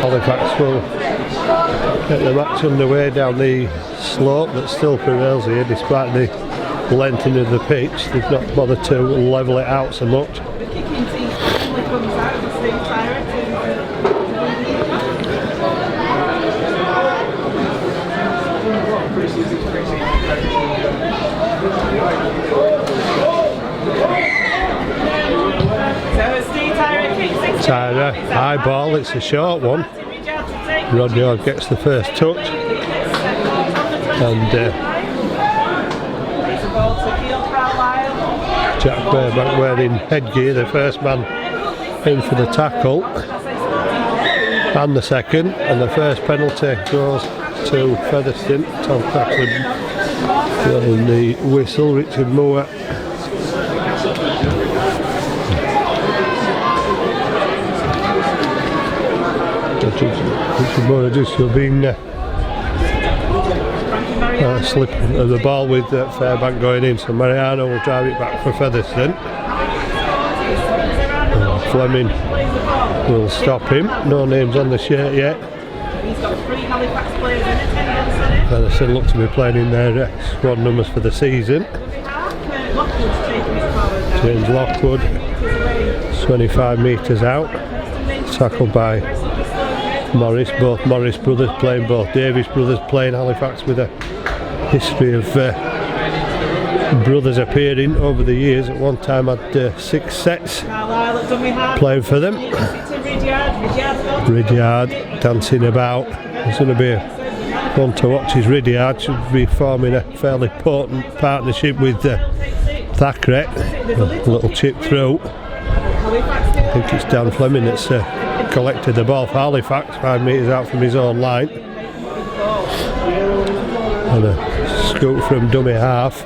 Halifax will get the match underway down the slope that still prevails here despite the lengthening of the pitch. They've not bothered to level it out so much. Tyra, high ball, it's a short one. Rodney gets the first touch. And Jack Fairbank wearing headgear, the first man in for the tackle. And the second, and the first penalty goes to Featherstone. Tom Crackland blowing the whistle, Richard Moore. Richard Moore just being slipping of the ball with Fairbank going in, so Mariano will drive it back for Featherstone. Fleming will stop him, no names on the shirt yet. Featherstone look to be playing in their squad numbers for the season. James Lockwood, 25 metres out, tackled by Morris, both Morris brothers playing, both Davis brothers playing. Halifax with a history of brothers appearing over the years. At one time had 6 sets playing for them. Ridyard dancing about. It's going to be fun to watch. His Ridyard should be forming a fairly potent partnership with Thackeray. A little chip through. I think it's Dan Fleming that's collected the ball for Halifax, 5 metres out from his own line. And a scoop from dummy half.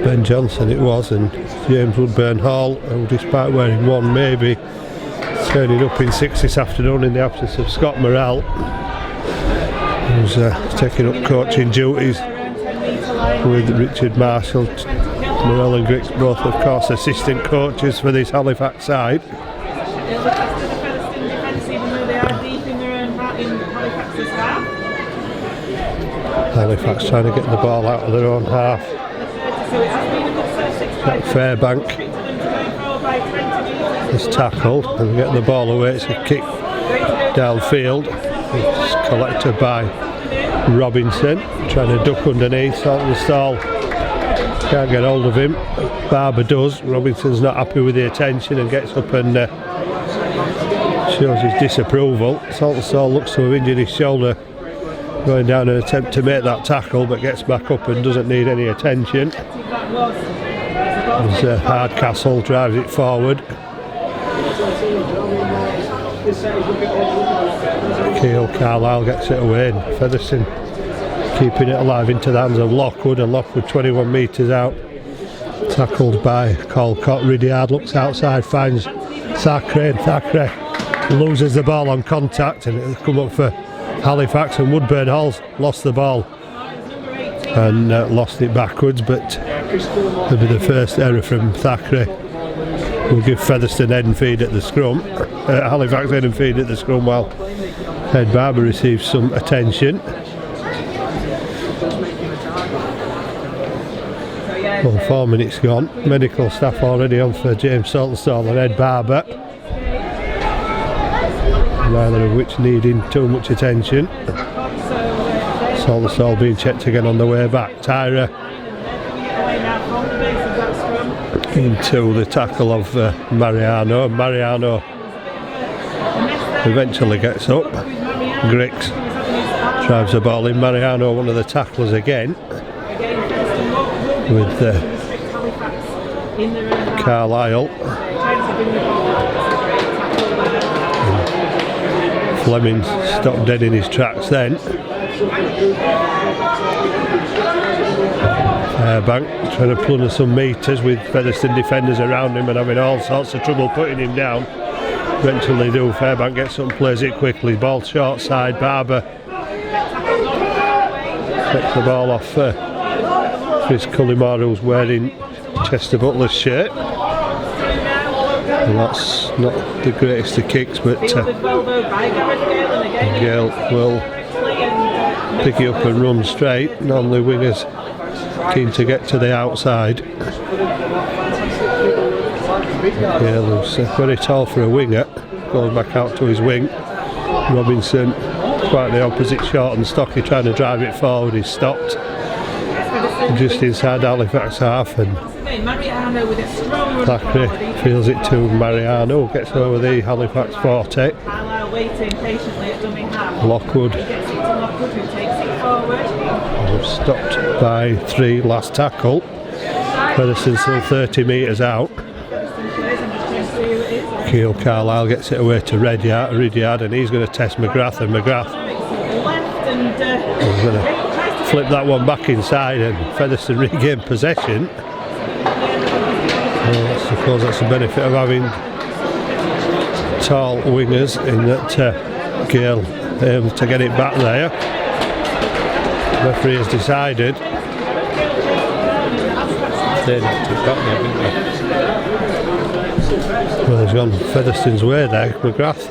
Ben Johnson it was, and James Woodburn Hall, who despite wearing one maybe, turning up in 6 this afternoon in the absence of Scott Morrell, who's taking up coaching duties with Richard Marshall. Morrell and Griggs both of course assistant coaches for this Halifax side. Halifax trying to get the ball out of their own half. Jack Fairbank is tackled and get the ball away. It's a kick downfield. It's collected by Robinson, trying to duck underneath. Saltonstall can't get hold of him. Barber does. Robinson's not happy with the attention and gets up and shows his disapproval. Saltonstall looks to have injured his shoulder going down an attempt to make that tackle, but gets back up and doesn't need any attention. As Hardcastle drives it forward. Keele Carlisle gets it away, and Featherstone keeping it alive into the hands of Lockwood, and Lockwood 21 metres out, tackled by Colcott. Ridyard looks outside, finds Thackeray, and Thackeray loses the ball on contact, and it'll come up for Halifax, and Woodburn Hall's lost the ball and lost it backwards, but it'll be the first error from Thackeray. We'll give Featherstone head and feed at the scrum, Halifax head and feed at the scrum, while Ed Barber receives some attention. Well, 4 minutes gone. Medical staff already on for James Saltonstall and Ed Barber, neither of which needing too much attention. Saltonstall being checked again on the way back. Tyra into the tackle of Mariano. Mariano eventually gets up. Griggs drives the ball in. Mariano, one of the tacklers again, with Carlisle. Fleming stopped dead in his tracks then. Fairbank trying to plunder some metres with Featherstone defenders around him and having all sorts of trouble putting him down. Eventually do. Fairbank gets up and plays it quickly. Ball short side. Barber takes the ball off Chris Cullimore, who's wearing Chester Butler's shirt. And that's not the greatest of kicks, but Gale will pick it up and run straight. Normally wingers keen to get to the outside. Gale, who's very tall for a winger, goes back out to his wing. Robinson, quite the opposite, short and stocky, trying to drive it forward. He's stopped just inside Halifax half, and Thackeray feels it to Mariano, gets over the Halifax 40. Lockwood stopped by 3, last tackle. Featherstone still 30 metres out. Keogh Carlisle gets it away to Ridyard, and he's going to test McGrath, and McGrath is going to flip that one back inside, and Featherstone regain possession. I suppose that's the benefit of having tall wingers, in that Gale able to get it back there. The referee has decided they knocked it back there, didn't they? Well, he's gone Featherstone's way there. McGrath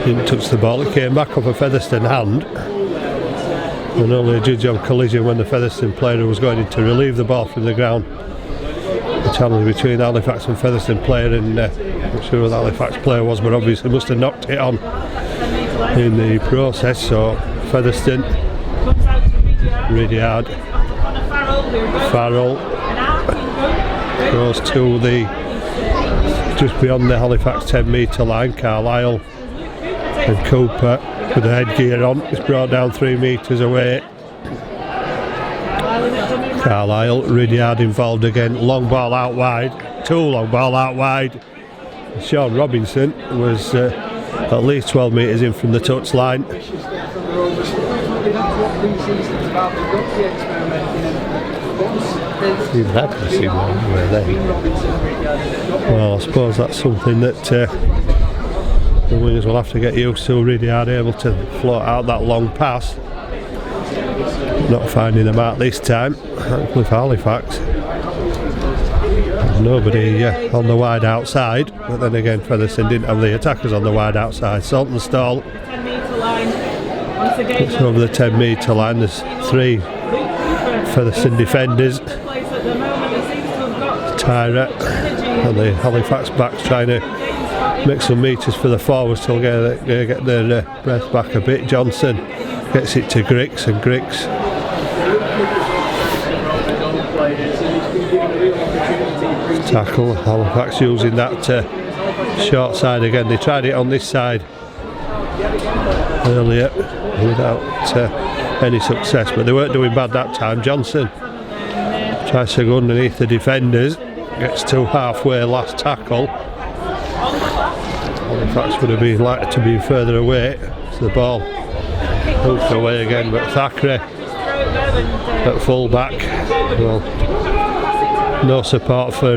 didn't touch the ball, it came back off a Featherstone hand, and only a judge on collision when the Featherstone player was going in to relieve the ball from the ground. The challenge between Halifax and Featherstone player, and I'm not sure who the Halifax player was, but obviously must have knocked it on in the process. So Featherstone, Ridyard, Farrell goes to the just beyond the Halifax 10 metre line. Carlisle and Cooper with the headgear on is brought down 3 metres away. Carlisle, Ridyard involved again, long ball out wide, 2 long ball out wide. Sean Robinson was at least 12 metres in from the touch line. Well, I suppose that's something that the wingers will have to get used to. Ridyard able to float out that long pass, not finding the mark this time. Thankfully for Halifax, nobody on the wide outside, but then again Featherstone didn't have the attackers on the wide outside. Saltonstall gets over the 10 metre line. There's 3 Featherstone defenders, Tyra and the Halifax backs trying to make some metres for the forwards till they get their breath back a bit. Johnson gets it to Griggs, and Griggs tackle. Halifax using that short side again. They tried it on this side earlier without any success, but they weren't doing bad that time. Johnson tries to go underneath the defenders, gets to halfway, last tackle. Halifax would have been likely to be further away, so the ball hooked away again, but Thackeray at full back. Well, no support for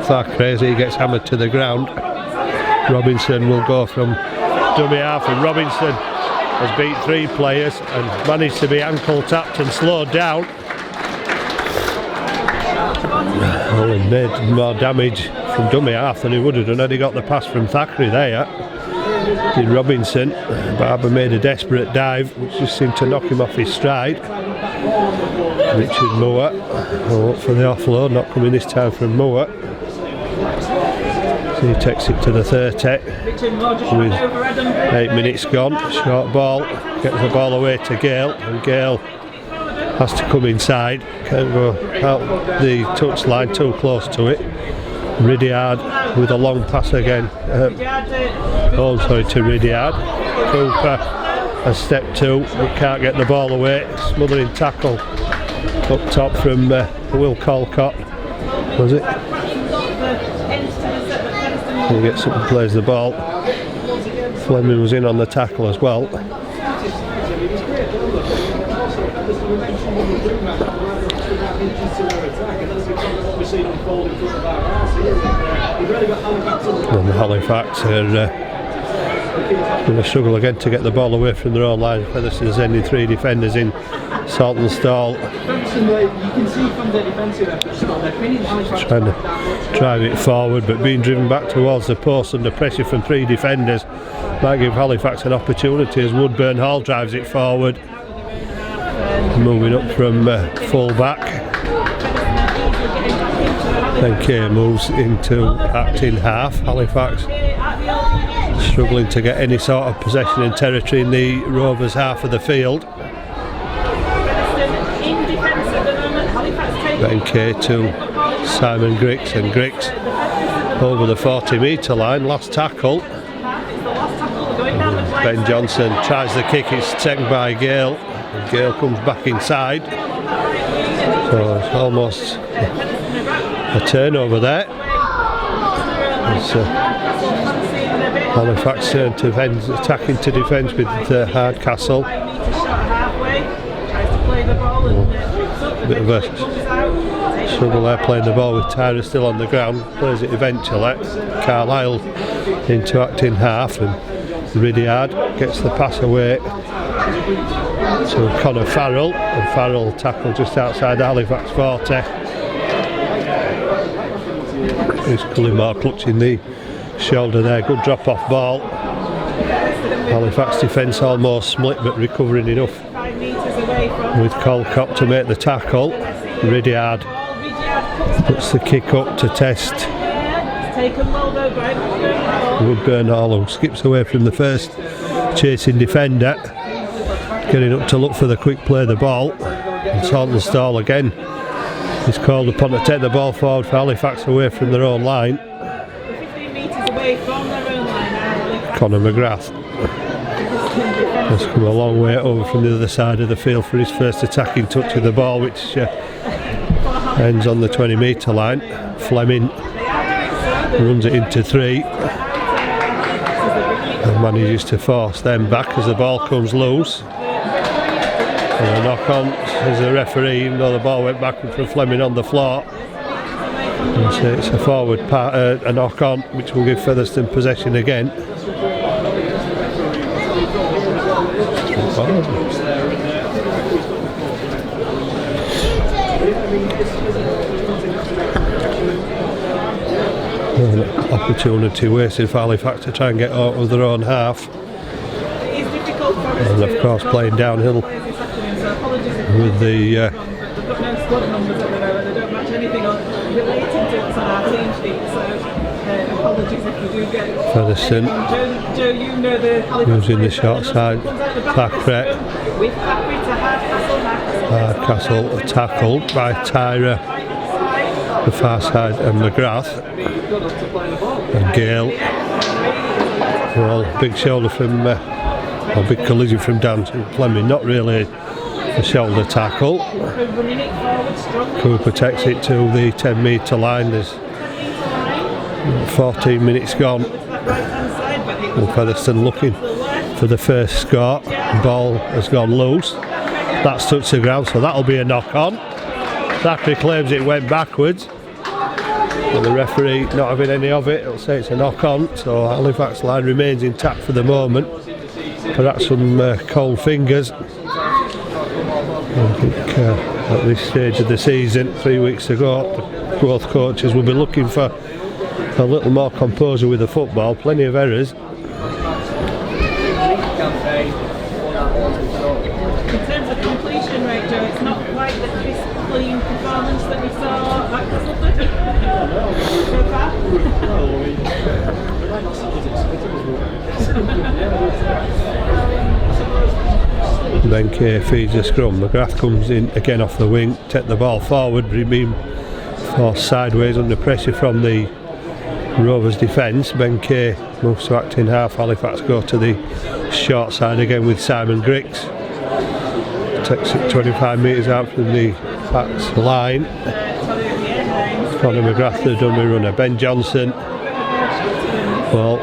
Thackeray as he gets hammered to the ground. Robinson will go from dummy half, and Robinson has beat 3 players and managed to be ankle tapped and slowed down. Well, he made more damage from dummy half than he would have done had he got the pass from Thackeray there. Did Robinson. Barber made a desperate dive which just seemed to knock him off his stride. Richard Moore up for the offload, not coming this time from Moore. So he takes it to the 30 with 8 minutes gone. Short ball, gets the ball away to Gale, and Gale has to come inside, can't go out the touch line, too close to it. Ridyard with a long pass again, to Ridyard. Cooper has stepped 2 but can't get the ball away. Smothering tackle up top from Will Colcott, was it? He gets up and plays the ball. Fleming was in on the tackle as well. And Halifax are Going to struggle again to get the ball away from their own line. Featherstone sending 3 defenders in. Saltonstall trying to drive it forward, but being driven back towards the post under pressure from 3 defenders might give Halifax an opportunity as Woodburn Hall drives it forward. Moving up from full back. Then Kay moves into acting half. Halifax struggling to get any sort of possession and territory in the Rovers half of the field. Then Kay to Simon Griggs, and Griggs over the 40-metre line. Last tackle. Ben Johnson tries the kick, it's taken by Gale. Gale comes back inside. So it's almost a turnover there. It's Halifax turn to defence, attacking to defence with Hardcastle. Bit of a struggle there playing the ball with Tyra still on the ground. Plays it eventually. Carlisle into acting half, and Ridyard gets the pass away to Connor Farrell, and Farrell tackled just outside Halifax 40. He's Cullimore clutching the shoulder there. Good drop off ball. Halifax defence almost split, but recovering enough with Colcott to make the tackle. Ridyard puts the kick up to test Woodburn Hall, who skips away from the first chasing defender, getting up to look for the quick play of the ball. And Saltonstall again is called upon to take the ball forward for Halifax away from their own line. Conor McGrath has come a long way over from the other side of the field for his first attacking touch of the ball, which ends on the 20-metre line. Fleming runs it into 3 and manages to force them back as the ball comes loose. And a knock on as the referee, even though the ball went backward from Fleming on the floor. And so it's a forward part, a knock on, which will give Featherstone possession again. Opportunity wasted for Halifax to try and get out of their own half, and of course playing downhill with the Featherstone using the short side. Thackeray, Hardcastle tackled by Tyra the far side, and McGrath and Gale. Well, big shoulder from or big collision from Dan Fleming, not really a shoulder tackle. Cooper takes it to the 10-metre line. There's 14 minutes gone, and Featherstone looking for the first score. The ball has gone loose, that's touched the ground, so that'll be a knock on. Thackeray claims it went backwards, and the referee not having any of it, it'll say it's a knock on. So Halifax line remains intact for the moment. Perhaps some cold fingers. I think at this stage of the season, 3 weeks ago, both coaches will be looking for a little more composure with the football. Plenty of errors. In terms of completion rate, Joe, it's not quite the crisp, clean performance that we saw at Castleford so far. Then Kay feeds the scrum. McGrath comes in again off the wing, take the ball forward, being forced sideways under pressure from the Rovers defence. Ben Kay moves to acting half. Halifax go to the short side again with Simon Griggs. Takes it 25 metres out from the Fax line. Conor McGrath, the dummy runner. Ben Johnson, well,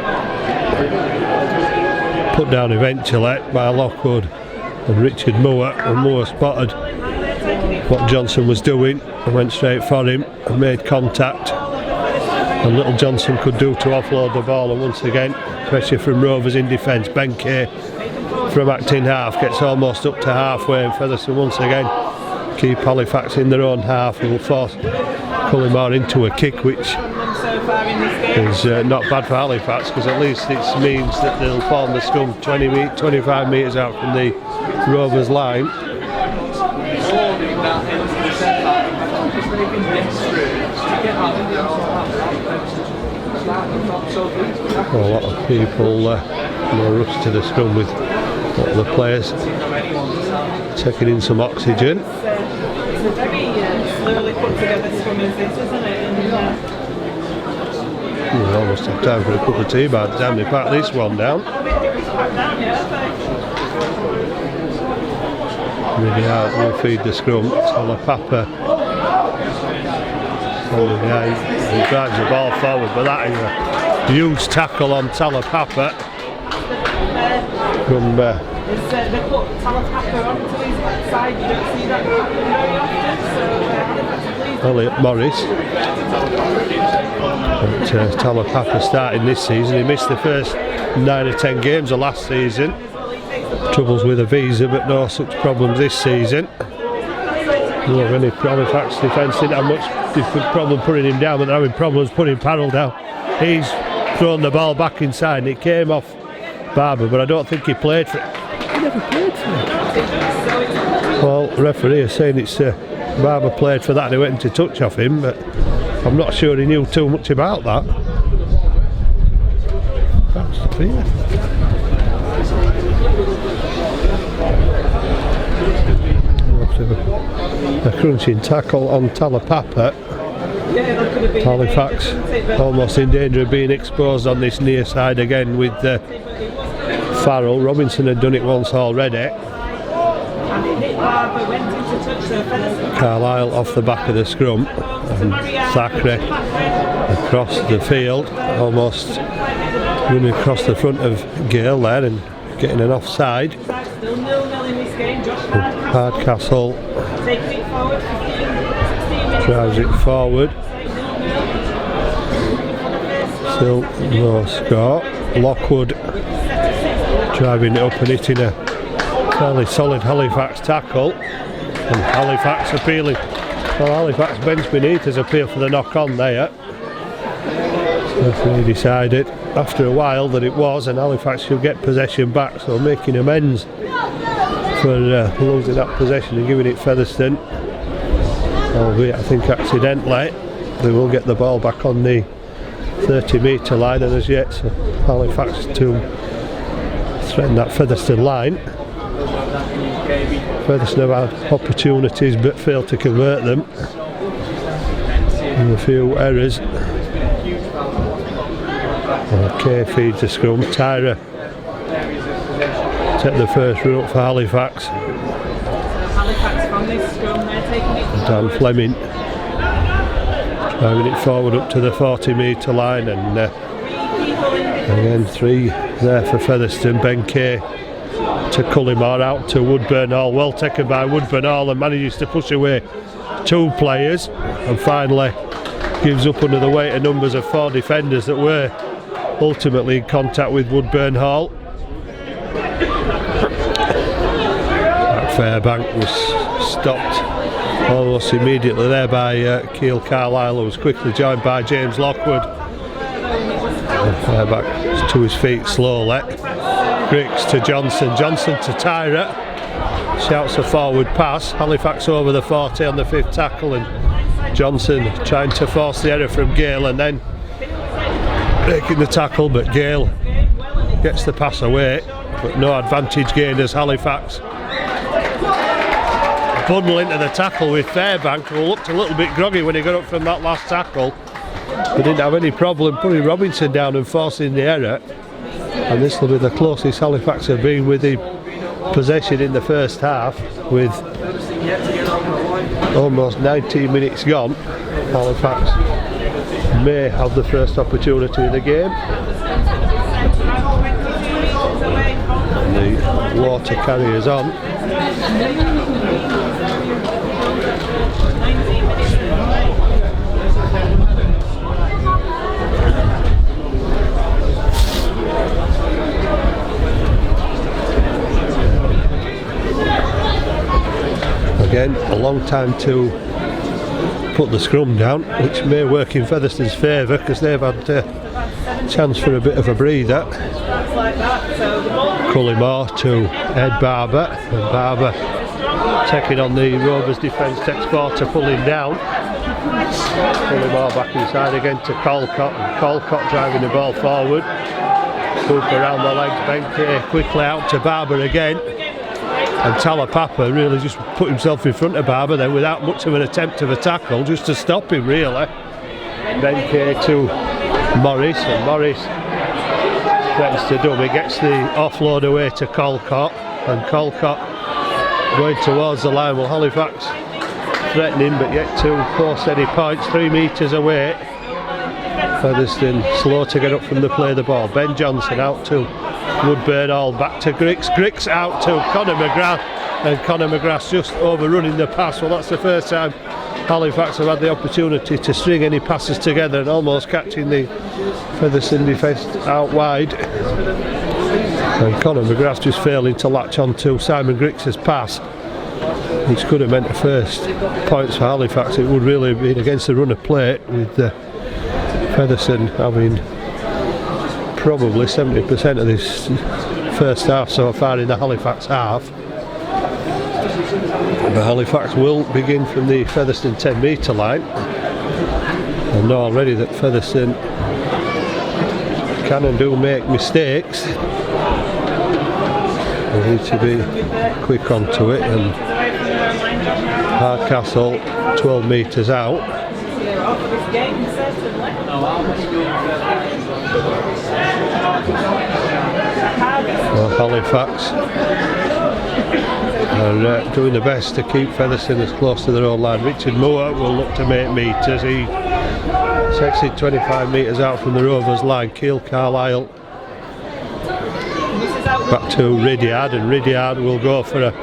put down eventually by Lockwood and Richard Moore, and Moore spotted what Johnson was doing and went straight for him and made contact. And little Johnson could do to offload the ball, and once again pressure from Rovers in defence. Ben Kay from acting half gets almost up to halfway, and Featherstone once again keep Halifax in their own half and will force Cullimore into a kick, which is not bad for Halifax, because at least it means that they'll form the scrum 25 metres out from the Rovers line. A lot of people rush to the scrum with the players taking in some oxygen. It's a very slowly put together scrum as this, isn't it? You almost have time for a cup of tea by the time they pack this one down. Really out will feed the scrum. Talapapa on the guy. He drives the ball forward, but that is a huge tackle on Talapapa. From they put Talapapa onto his side. You don't see that happen very often. So Elliot Morris. But Talapapa starting this season. He missed the first 9 or 10 games of last season. Troubles with a visa, but no such problems this season. No, really, Halifax defence didn't have much problem putting him down, but they're having problems putting Parrell down. He's thrown the ball back inside and it came off Barber, but I don't think he played for it. He never played for it. Well, the referee is saying it's Barber played for that and he went into touch off him, but I'm not sure he knew too much about that. That's fair. A crunching tackle on Talapapa. Halifax almost in danger of being exposed on this near side again with Farrell. Robinson had done it once already. Carlisle off the back of the scrum, and Thackeray across the field, almost running across the front of Gale there and getting an offside. Hardcastle drives it forward. Still no score. Lockwood driving it up and hitting a fairly solid Halifax tackle. And Halifax appealing. Well, Halifax bench beneath has appealed for the knock on there. Referee decided after a while that it was, and Halifax should get possession back, so making amends for losing that possession and giving it Featherstone, albeit I think accidentally. They will get the ball back on the 30-metre line, and as yet so Halifax to threaten that Featherstone line. Featherstone have had opportunities but failed to convert them, and a few errors. Kay feeds the scrum. Tyra take the first route for Halifax. Halifax from this scrum, they're taking it. Dan Fleming driving it forward up to the 40-metre line, and again 3 there for Featherstone. Ben Kay to Cullimore, out to Woodburn Hall. Well taken by Woodburn Hall, and manages to push away 2 players, and finally gives up under the weight of numbers of 4 defenders that were ultimately in contact with Woodburn Hall. Fairbank was stopped almost immediately there by Keele Carlisle, who was quickly joined by James Lockwood. Fairbank to his feet slowly. Griggs to Johnson, Johnson to Tyra, shouts a forward pass. Halifax over the 40 on the 5th tackle, and Johnson trying to force the error from Gale and then breaking the tackle, but Gale gets the pass away, but no advantage gained as Halifax bundle into the tackle with Fairbank, who looked a little bit groggy when he got up from that last tackle. They didn't have any problem putting Robinson down and forcing the error, and this will be the closest Halifax have been with the possession in the first half, with almost 19 minutes gone. Halifax may have the first opportunity of the game. And the water carriers on. long time to put the scrum down, which may work in Featherstone's favour because they've had a chance for a bit of a breather. Cullimore to Ed Barber, and Barber taking on the Rovers defence, exporter pulling down. Cullimore back inside again to Colcott, and Colcott driving the ball forward. Cooper around the legs, Benke quickly out to Barber again, and Talapapa really just put himself in front of Barber then without much of an attempt of a tackle, just to stop him really. Benke to Morris, and Morris threatens to dummy, gets the offload away to Colcott, and Colcott going towards the line. Well, Halifax threatening but yet to post any points, 3 metres away. Featherstone slow to get up from the play of the ball. Ben Johnson out to Woodburn, all back to Griggs. Griggs out to Conor McGrath, and Conor McGrath's just overrunning the pass. Well, that's the first time Halifax have had the opportunity to string any passes together, and almost catching the Featherstone defence out wide. And Conor McGrath just failing to latch on to Simon Griggs' pass, which could have meant the first points for Halifax. It would really have been against the run of play, with Featherstone having probably 70% of this first half so far in the Halifax half. But Halifax will begin from the Featherstone 10 metre line. I know already that Featherstone can and do make mistakes. They need to be quick onto it, and Hardcastle 12 metres out. Well, Halifax are doing the best to keep Featherstone as close to their own line. Richard Moore will look to make metres. He sets it 25 metres out from the Rovers line. Keele Carlisle back to Ridyard, and Ridyard will go for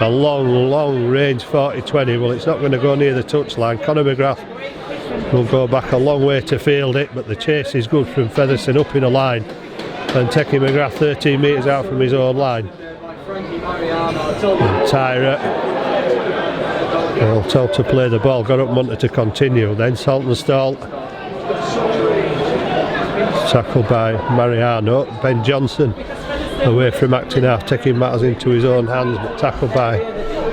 a long range 40-20. Well, it's not going to go near the touchline. Conor McGrath will go back a long way to field it, but the chase is good from Featherstone up in a line, and taking McGrath 13 metres out from his own line. Tyra, well, told to play the ball, got up, wanted to continue. Then Saltonstall, tackled by Mariano. Ben Johnson away from acting half, taking matters into his own hands, but tackled by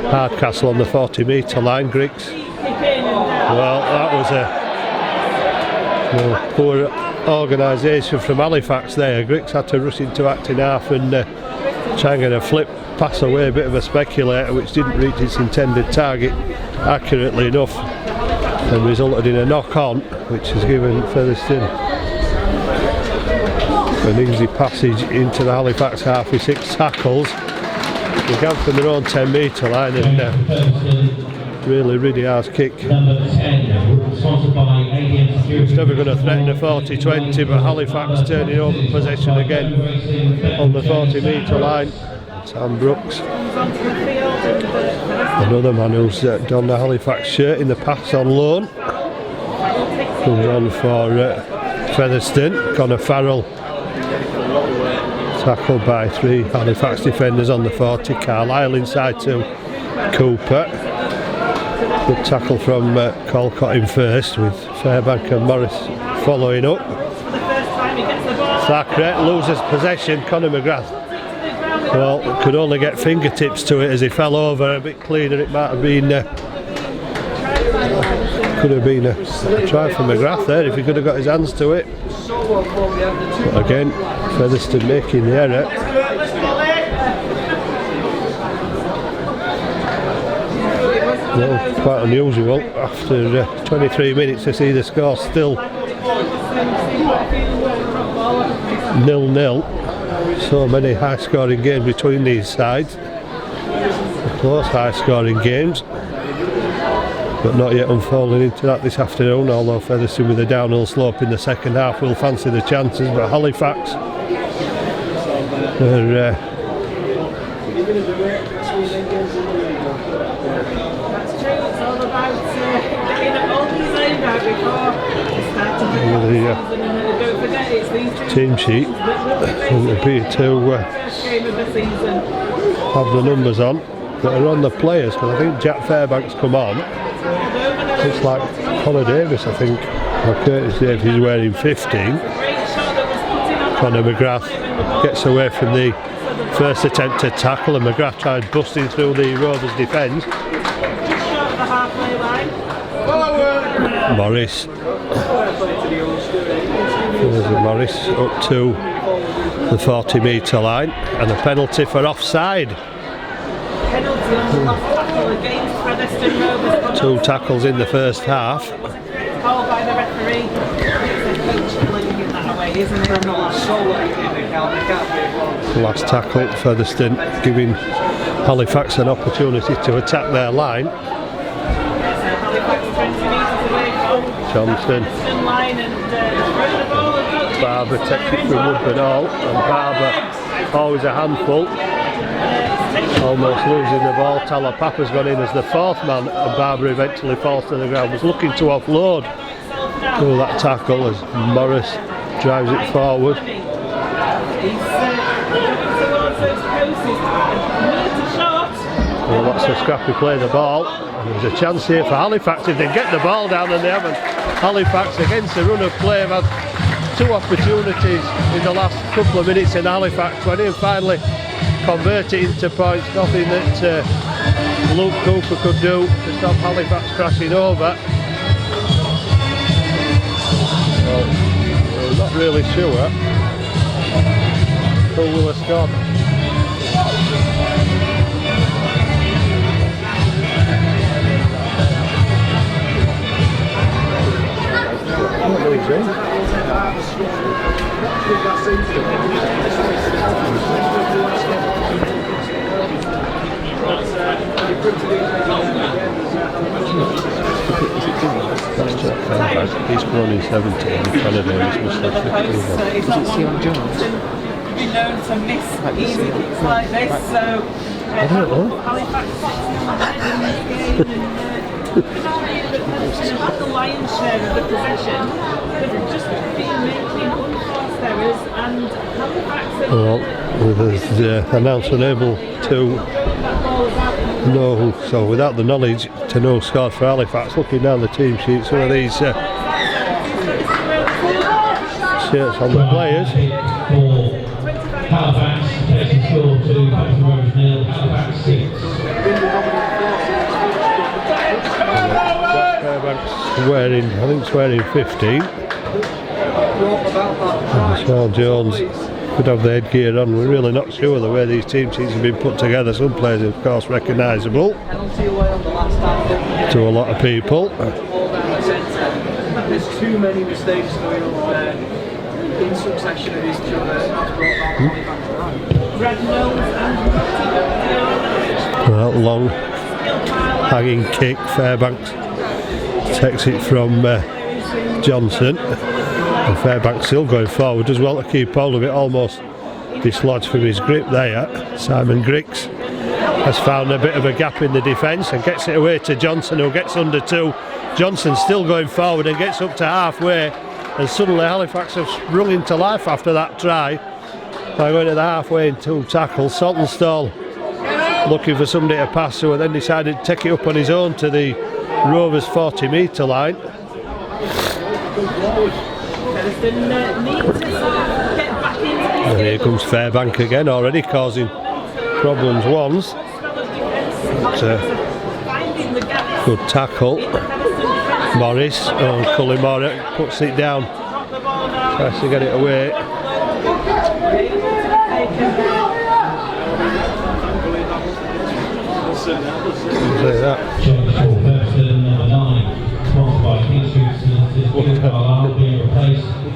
Hardcastle on the 40 metre line. Griggs, well, that was a poor organisation from Halifax there. Griggs had to rush into acting half and try and get a flip pass away, a bit of a speculator, which didn't reach its intended target accurately enough, and resulted in a knock-on, which has given Featherstone an easy passage into the Halifax half with 6 tackles. They began from their own 10 metre line, and really Ridyard's kick. It's never going to threaten a 40-20, but Halifax turning over possession again on the 40 metre line. Sam Brooks, another man who's donned the Halifax shirt in the past on loan, comes on for Featherstone. Connor Farrell tackled by 3 Halifax defenders on the 40. Carlisle inside to Cooper. Good tackle from Colcott in first, with Fairbank and Morris following up. Thackeray loses possession. Conor McGrath, well, could only get fingertips to it as he fell over. A bit cleaner it might have been. Could have been a try for McGrath there if he could have got his hands to it. But again, Featherstone making the error. Well, quite unusual after 23 minutes to see the score still 0-0. So many high scoring games between these sides, close high scoring games, but not yet unfolding into that this afternoon, although Featherstone with a downhill slope in the second half will fancy the chances, but Halifax are the team sheet doesn't appear to have the numbers on. that are on the players, because I think Jack Fairbanks come on. It's like Connor Davis, I think, or Curtis Davis is wearing 15. Conor McGrath gets away from the first attempt to tackle, and McGrath tried busting through the Rovers defence. Morris. Morris up to the 40-metre line, and a penalty for offside. Penalty on the last tackle against Featherstone Rovers. 2 tackles in the first half. Called by the referee. Isn't it? Last tackle, Featherstone giving Halifax an opportunity to attack their line. Johnson. Barber takes it from Woodburn Hall, and Barber, always a handful, almost losing the ball. Talapapa's gone in as the 4th man, and Barber eventually falls to the ground. Was looking to offload through that tackle as Morris drives it forward. Well, that's a scrappy play the ball. And there's a chance here for Halifax if they get the ball down, and they haven't. Halifax against the run of play have had 2 opportunities in the last couple of minutes in Halifax 20 and finally convert it into points. Nothing that Luke Cooper could do to stop Halifax crashing over. I'm not really sure who will have scored. He's grown in 17 in Canada, he's must have 15. Is it Sion Jones? Be known to miss easy kicks like this, so I don't know. Halifax had the lion's share of the possession. They've just been making unforced errors, and Halifax well, the announcer unable to know, so without the knowledge to know scored for Halifax. Looking down the team sheets, one of these shirts on the players. Halifax takes the score to Featherstone Rovers 0, Halifax 6. Jack Fairbanks wearing, I think it's wearing 15. Sean Jones could have the headgear on. We're really not sure the way these team sheets have been put together. Some players are of course recognisable to a lot of people. There's too many mistakes going on there in succession of each other. Well, long hanging kick. Fairbanks takes it from Johnson, and Fairbanks still going forward as well to keep hold of it, almost dislodged from his grip there. Simon Griggs has found a bit of a gap in the defence and gets it away to Johnson, who gets under 2. Johnson still going forward and gets up to halfway, and suddenly Halifax have sprung into life after that try by going to the halfway in 2 tackles. Saltonstall looking for somebody to pass to, and then decided to take it up on his own to the Rovers 40-metre line. And here comes Fairbank again, already causing problems once. Good tackle. Morris, Cullimore puts it down, tries to get it away. Say that.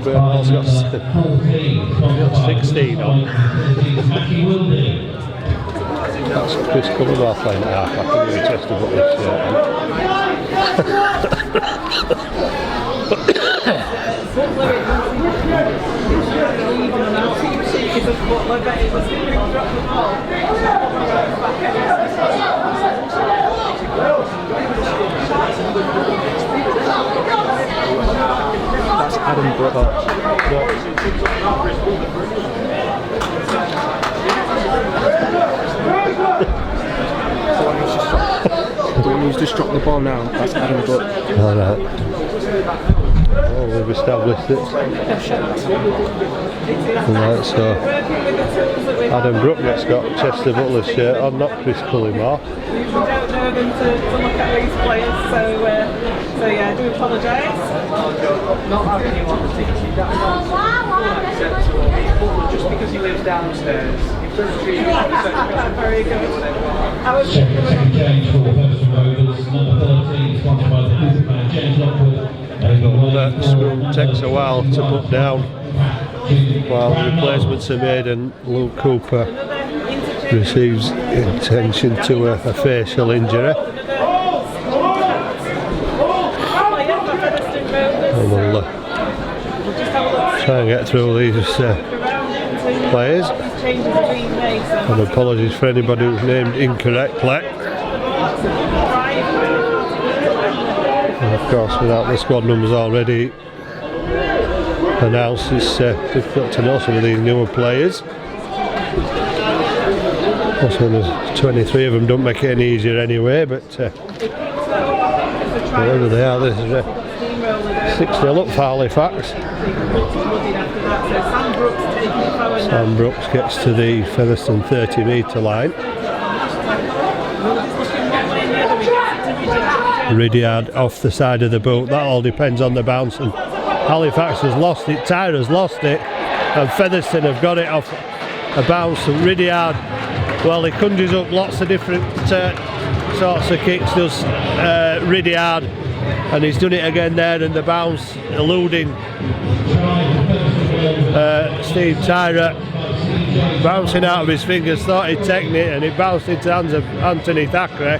Burnhall's got 16 on. That's Chris Cullimore playing at half. I can really test to put this shirt on. That's Adam Brother. He's just dropped the ball now. That's Adam Brook. Alright. Oh, we've established it. Right, so Adam Brook has got Chester Butler's shirt on, not Chris Cullimore. We don't know them to look at these players, so yeah, I do apologise. Not having him on the team sheet, that's not acceptable. Butler, just because he lives downstairs, he doesn't treat him Very good. Second change for Featherstone Rovers, number 13, sponsored by the Hooper player James Lockwood. That scrum takes a while to put down while replacements are made, and Luke Cooper receives attention to a facial injury. And we'll try and get through these players. And apologies for anybody who's named incorrectly. And of course, without the squad numbers already announced, it's difficult to know some of these newer players. Also, there's 23 of them, don't make it any easier anyway, but wherever they are, this is 6-0 up for Halifax. Sam Brooks gets to the Featherstone 30-metre line. Ridyard off the side of the boot. That all depends on the bounce, and Halifax has lost it, Tyra's lost it, and Featherstone have got it off a bounce. And Ridyard, well, he conjures up lots of different sorts of kicks, does Ridyard, and he's done it again there, and the bounce eluding Steve Tyra, bouncing out of his fingers, thought he'd taken it, and it bounced into the hands of Anthony Thackeray,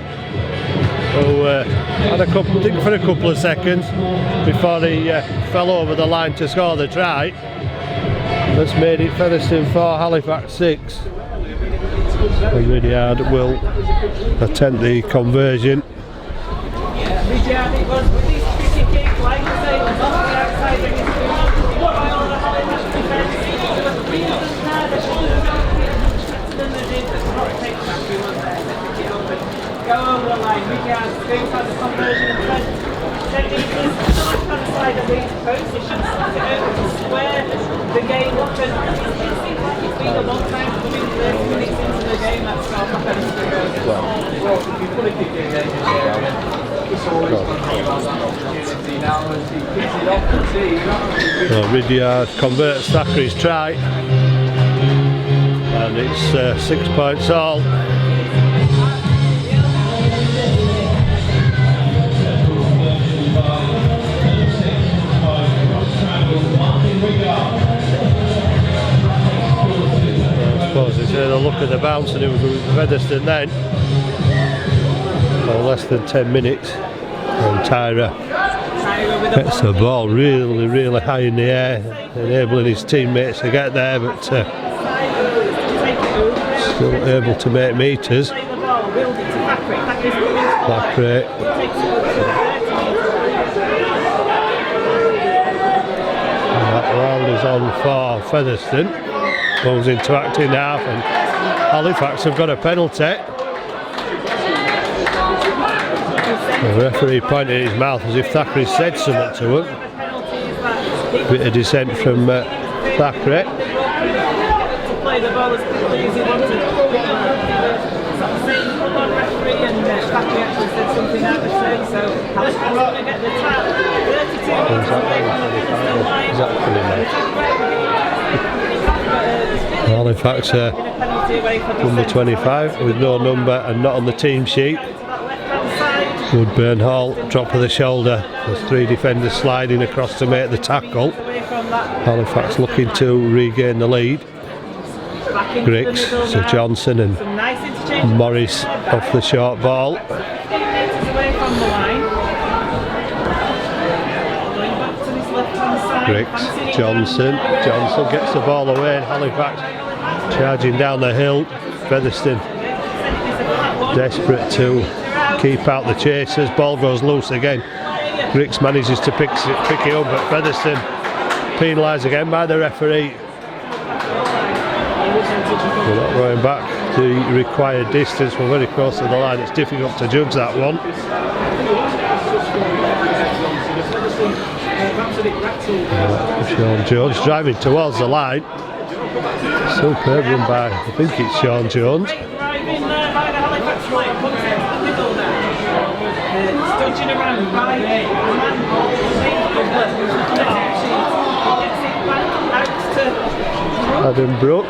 who had a couple, I think for a couple of seconds before he fell over the line to score the try. That's made it Featherstone 4, Halifax 6. And Ridyard will attempt the conversion. Ridyard, it was with his tricky kick, like I say, it was off the outside of his boot. By all the Halifax defence, it was real and hard, the ball was out here, much better than they did, but not take back, he was there to pick it up and go over the line. Ridyard goes out the conversion and taking this left-hand side of these posts, he should start it over to square the game up, and it seems like it's been a long time coming, 30 minutes into the game, that's not happening to go. Well, if you put a kick in there, it's always going to be about that opportunity now as he kicks it off the tee. So Ridyard converts Thackeray's try, and it's 6 points all. I suppose it's a look at the bounce, and it was Featherstone then. Well, less than 10 minutes, and Tyra gets the ball really, really high in the air, enabling his teammates to get there, but still able to make metres. Thackeray. That round is on for Featherstone. Goes into acting half, and Halifax have got a penalty. The referee pointed at his mouth as if Thackeray said something to him. Bit of dissent from Thackeray. To play the ball as quickly as he wanted. Saying, come on, referee, and Thackeray actually said something out of turn, so Halifax is going to get the tap. 32 metres away from the Featherstone line. Halifax number 25 with no number and not on the team sheet. Woodburn Hall, drop of the shoulder. There's 3 defenders sliding across to make the tackle. Halifax looking to regain the lead. Griggs, Sir Johnson and Morris off the short ball. Griggs, Johnson gets the ball away, and Halifax charging down the hill. Featherstone desperate to keep out the chasers. Ball goes loose again. Griggs manages to pick it up, but Featherstone penalised again by the referee. We're not going back the required distance. We're very close to the line. It's difficult to judge that one. Sean Jones driving towards the line. Superb run by, I think it's Sean Jones. Driving by the Halifax line, comes into the middle now. Stodging around by the man gets it back out to Adam Brook.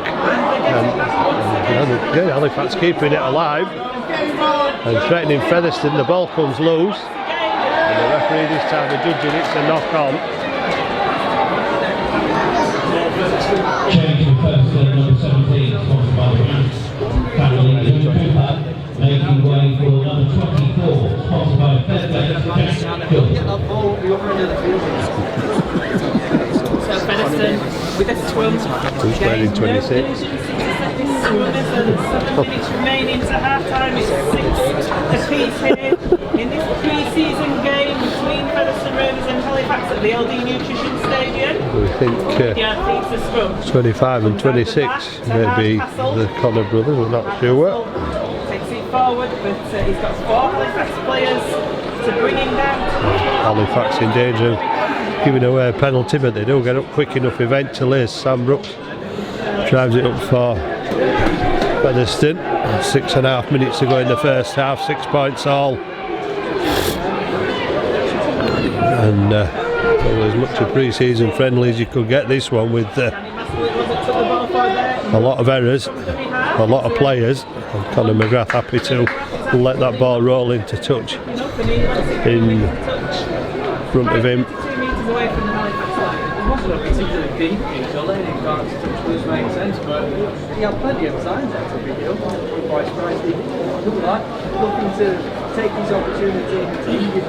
And again, Halifax keeping it alive and threatening Featherstone. The ball comes loose. And the referee this time is judging it's a knock on. Change to Featherstone, number 17, sponsored by the family. Making way for number 24, sponsored by Featherstone. So Featherstone with a swim. Who's wearing 26? 7 minutes remaining to half time. It's 6 apiece here in this pre-season game between Featherstone Rovers and Halifax at the LD Nutrition Stadium. We think Yeah, it's the scrum. 25 and 26 maybe the Connor brothers, we're not sure. Takes it forward, but he's got 4 Halifax players to bring him down. Halifax in danger of giving away a penalty, but they do get up quick enough eventually as Sam Brooks drives it up for Featherstone. 6.5 minutes to go in the first half, 6 points all. And probably as much a pre-season friendly as you could get this one, with a lot of errors, a lot of players, and Conor McGrath happy to let that ball roll into touch in front of him. 2 metres away from the Halifax line. It wasn't a particularly deep injury, in regards to which makes sense, but he had plenty of signs there to be good. Quite surprised he looked like looking to take his opportunity in the team. You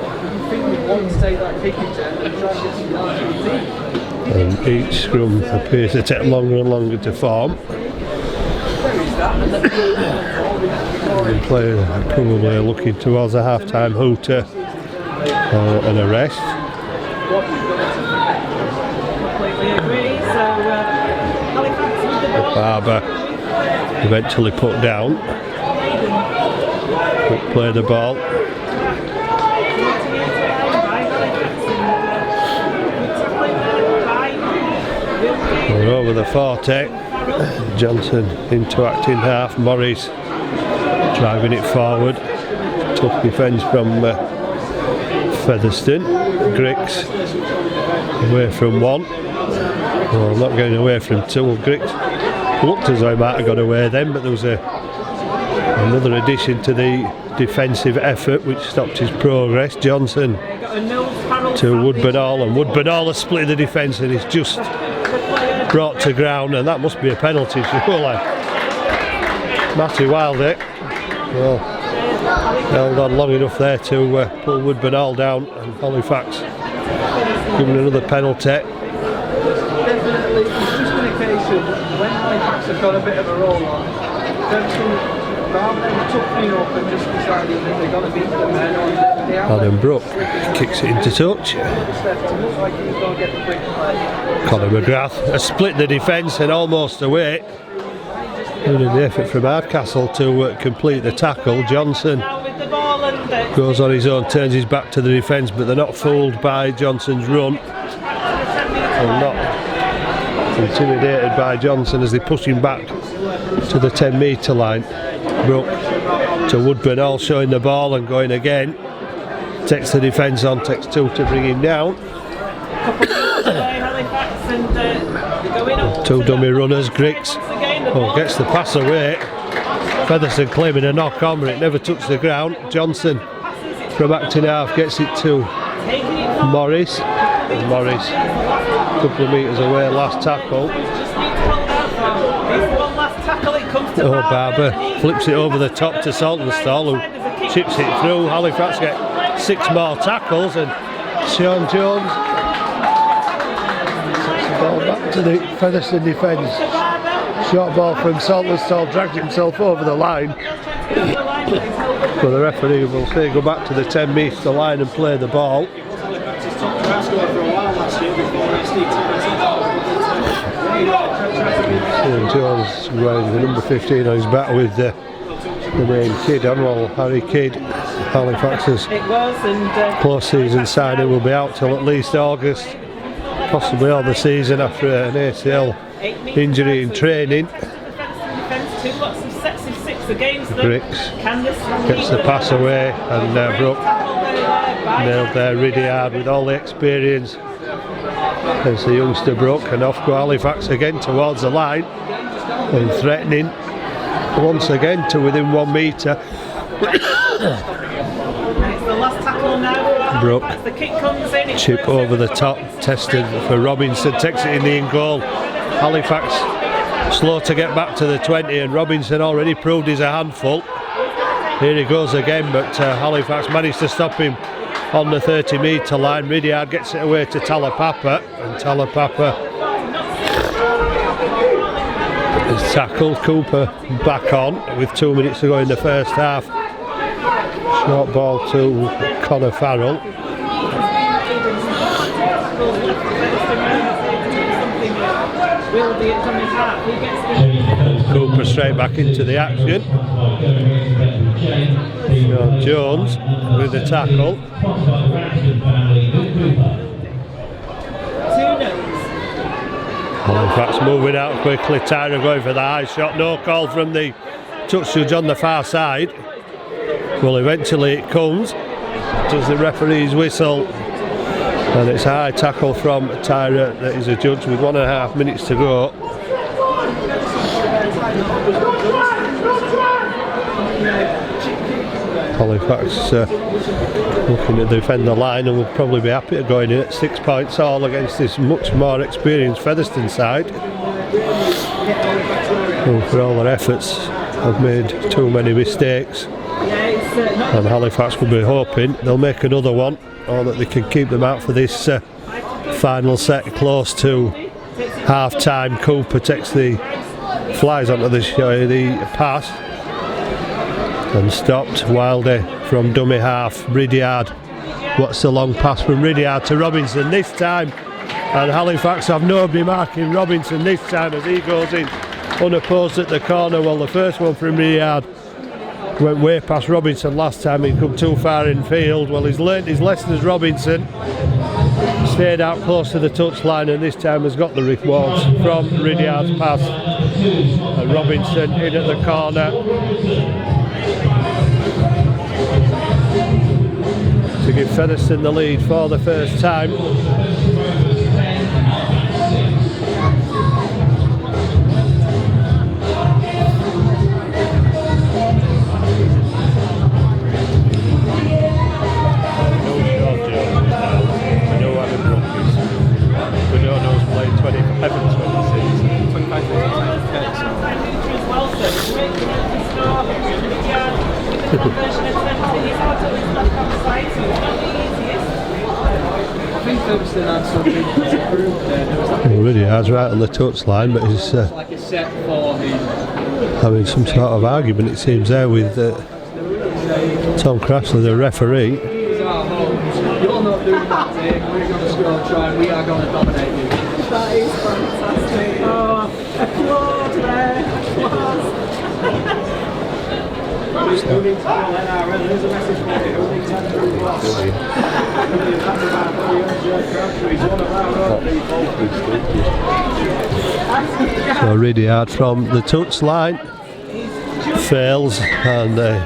think we want to take that kicking turn and try and get some yards to the team. And each scrum appears to take longer and longer to form. The players are probably looking towards a half-time hooter, an arrest. Completely agree. So Halifax with the ball. Barber eventually put down. Play the ball. We're over the 40. Johnson into acting half. Morris driving it forward. Tough defence from Featherstone. Griggs away from one. Well, not going away from two. Well, Griggs looked as though he might have got away then, but there was another addition to the defensive effort which stopped his progress. Johnson to Woodburn-Hall, and Woodburn-Hall has split the defence and he's just brought to ground, and that must be a penalty surely. Matty Wilder, well, held on long enough there to pull Woodburn-Hall down, and Halifax given another penalty. Definitely, it's just an occasion when Halifax have got a bit of a roll on. Rather than toughening up and just deciding that they're going to beat them head on, they have Adam Brook kicks it into touch. Conor McGrath has split the defence and almost away. Doing the effort from Hardcastle to complete the tackle. Johnson goes on his own, turns his back to the defence, but they're not fooled by Johnson's run. They're not intimidated by Johnson as they push him back to the 10 metre line. Brook to Woodburn-Hall showing the ball and going again. Takes the defence on, takes two to bring him down. Two dummy runners. Griggs gets the pass away. Featherstone claiming a knock on, but it never touched the ground. Johnson from acting half gets it to Morris. And Morris a couple of metres away, last tackle. Oh, Barber flips it over the top to Saltonstall, who chips it through. Halifax get 6 more tackles, and Sean Jones takes the ball back to the Featherstone defence. Short ball from Saltonstall, dragged himself over the line. So the referee will say go back to the 10 metre line and play the ball. St John's wearing the number 15 on his back with the name Kidd on, while Harry Kidd, Halifax's close season signing, will be out till at least August, possibly all the season after an ACL injury in training. Bricks gets the pass away, and Brooke nailed there really hard with all the experience. There's the youngster Brooke, and off go Halifax again towards the line and threatening once again to within 1 metre. Brooke, chip over the top, tested for Robinson, takes it in the in goal. Halifax slow to get back to the 20, and Robinson already proved he's a handful. Here he goes again, but Halifax managed to stop him on the 30 metre line. Ridyard gets it away to Talapapa, and Talapapa is tackled. Cooper back on with 2 minutes to go in the first half. Short ball to Connor Farrell. Cooper straight back into the action. Sean Jones with the tackle. Halifax moving out quickly. Tyra going for the high shot. No call from the touch judge on the far side. Well, eventually it comes. Does the referee's whistle? And it's a high tackle from Tyra that is adjudged with 1.5 minutes to go. Halifax looking to defend the line, and will probably be happy to go in at 6 points all against this much more experienced Featherstone side, who for all their efforts have made too many mistakes. And Halifax will be hoping they'll make another one, or that they can keep them out for this final set close to half time. Cooper takes flies onto the pass and stopped. Wilder from dummy half. Ridyard, what's the long pass from Ridyard to Robinson this time, and Halifax have nobody marking Robinson this time as he goes in unopposed at the corner. Well, the first one from Ridyard went way past Robinson last time. He'd come too far in field. Well, he's learnt his lessons, Robinson. Stayed out close to the touchline, and this time has got the rewards from Ridyard's pass. And Robinson in at the corner to give Featherstone the lead for the first time. Really hard right on the touchline, but he's having some sort of argument, it seems, there with Tom Crassley, the referee. You're not doing that, Dave. We're going to score a try and we are going to dominate you. That is fantastic. Oh, applaud there. Applause. There's a message So really hard from the touchline, fails, and the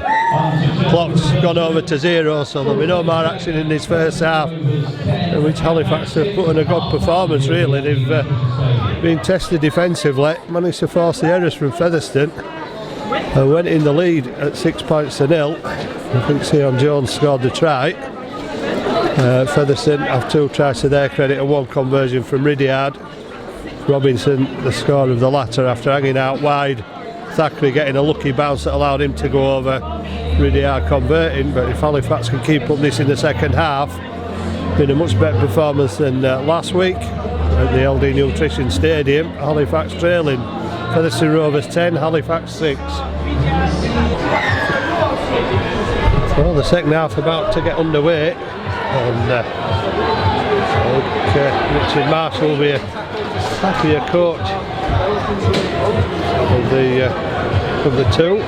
clock's gone over to 0, so there'll be no more action in this first half, in which Halifax have put in a good performance. Really, they've been tested defensively, managed to force the errors from Featherstone, and went in the lead at 6 points to 0. I think Sean Jones scored the try. Featherstone have 2 tries to their credit and 1 conversion from Ridyard. Robinson the score of the latter after hanging out wide. Thackeray getting a lucky bounce that allowed him to go over. Ridyard converting, but if Halifax can keep up this in the second half, been a much better performance than last week at the LD Nutrition Stadium. Halifax trailing. Featherstone Rovers 10, Halifax 6. Well, the second half about to get underway, and Richard Marshall will be a happier coach of the two.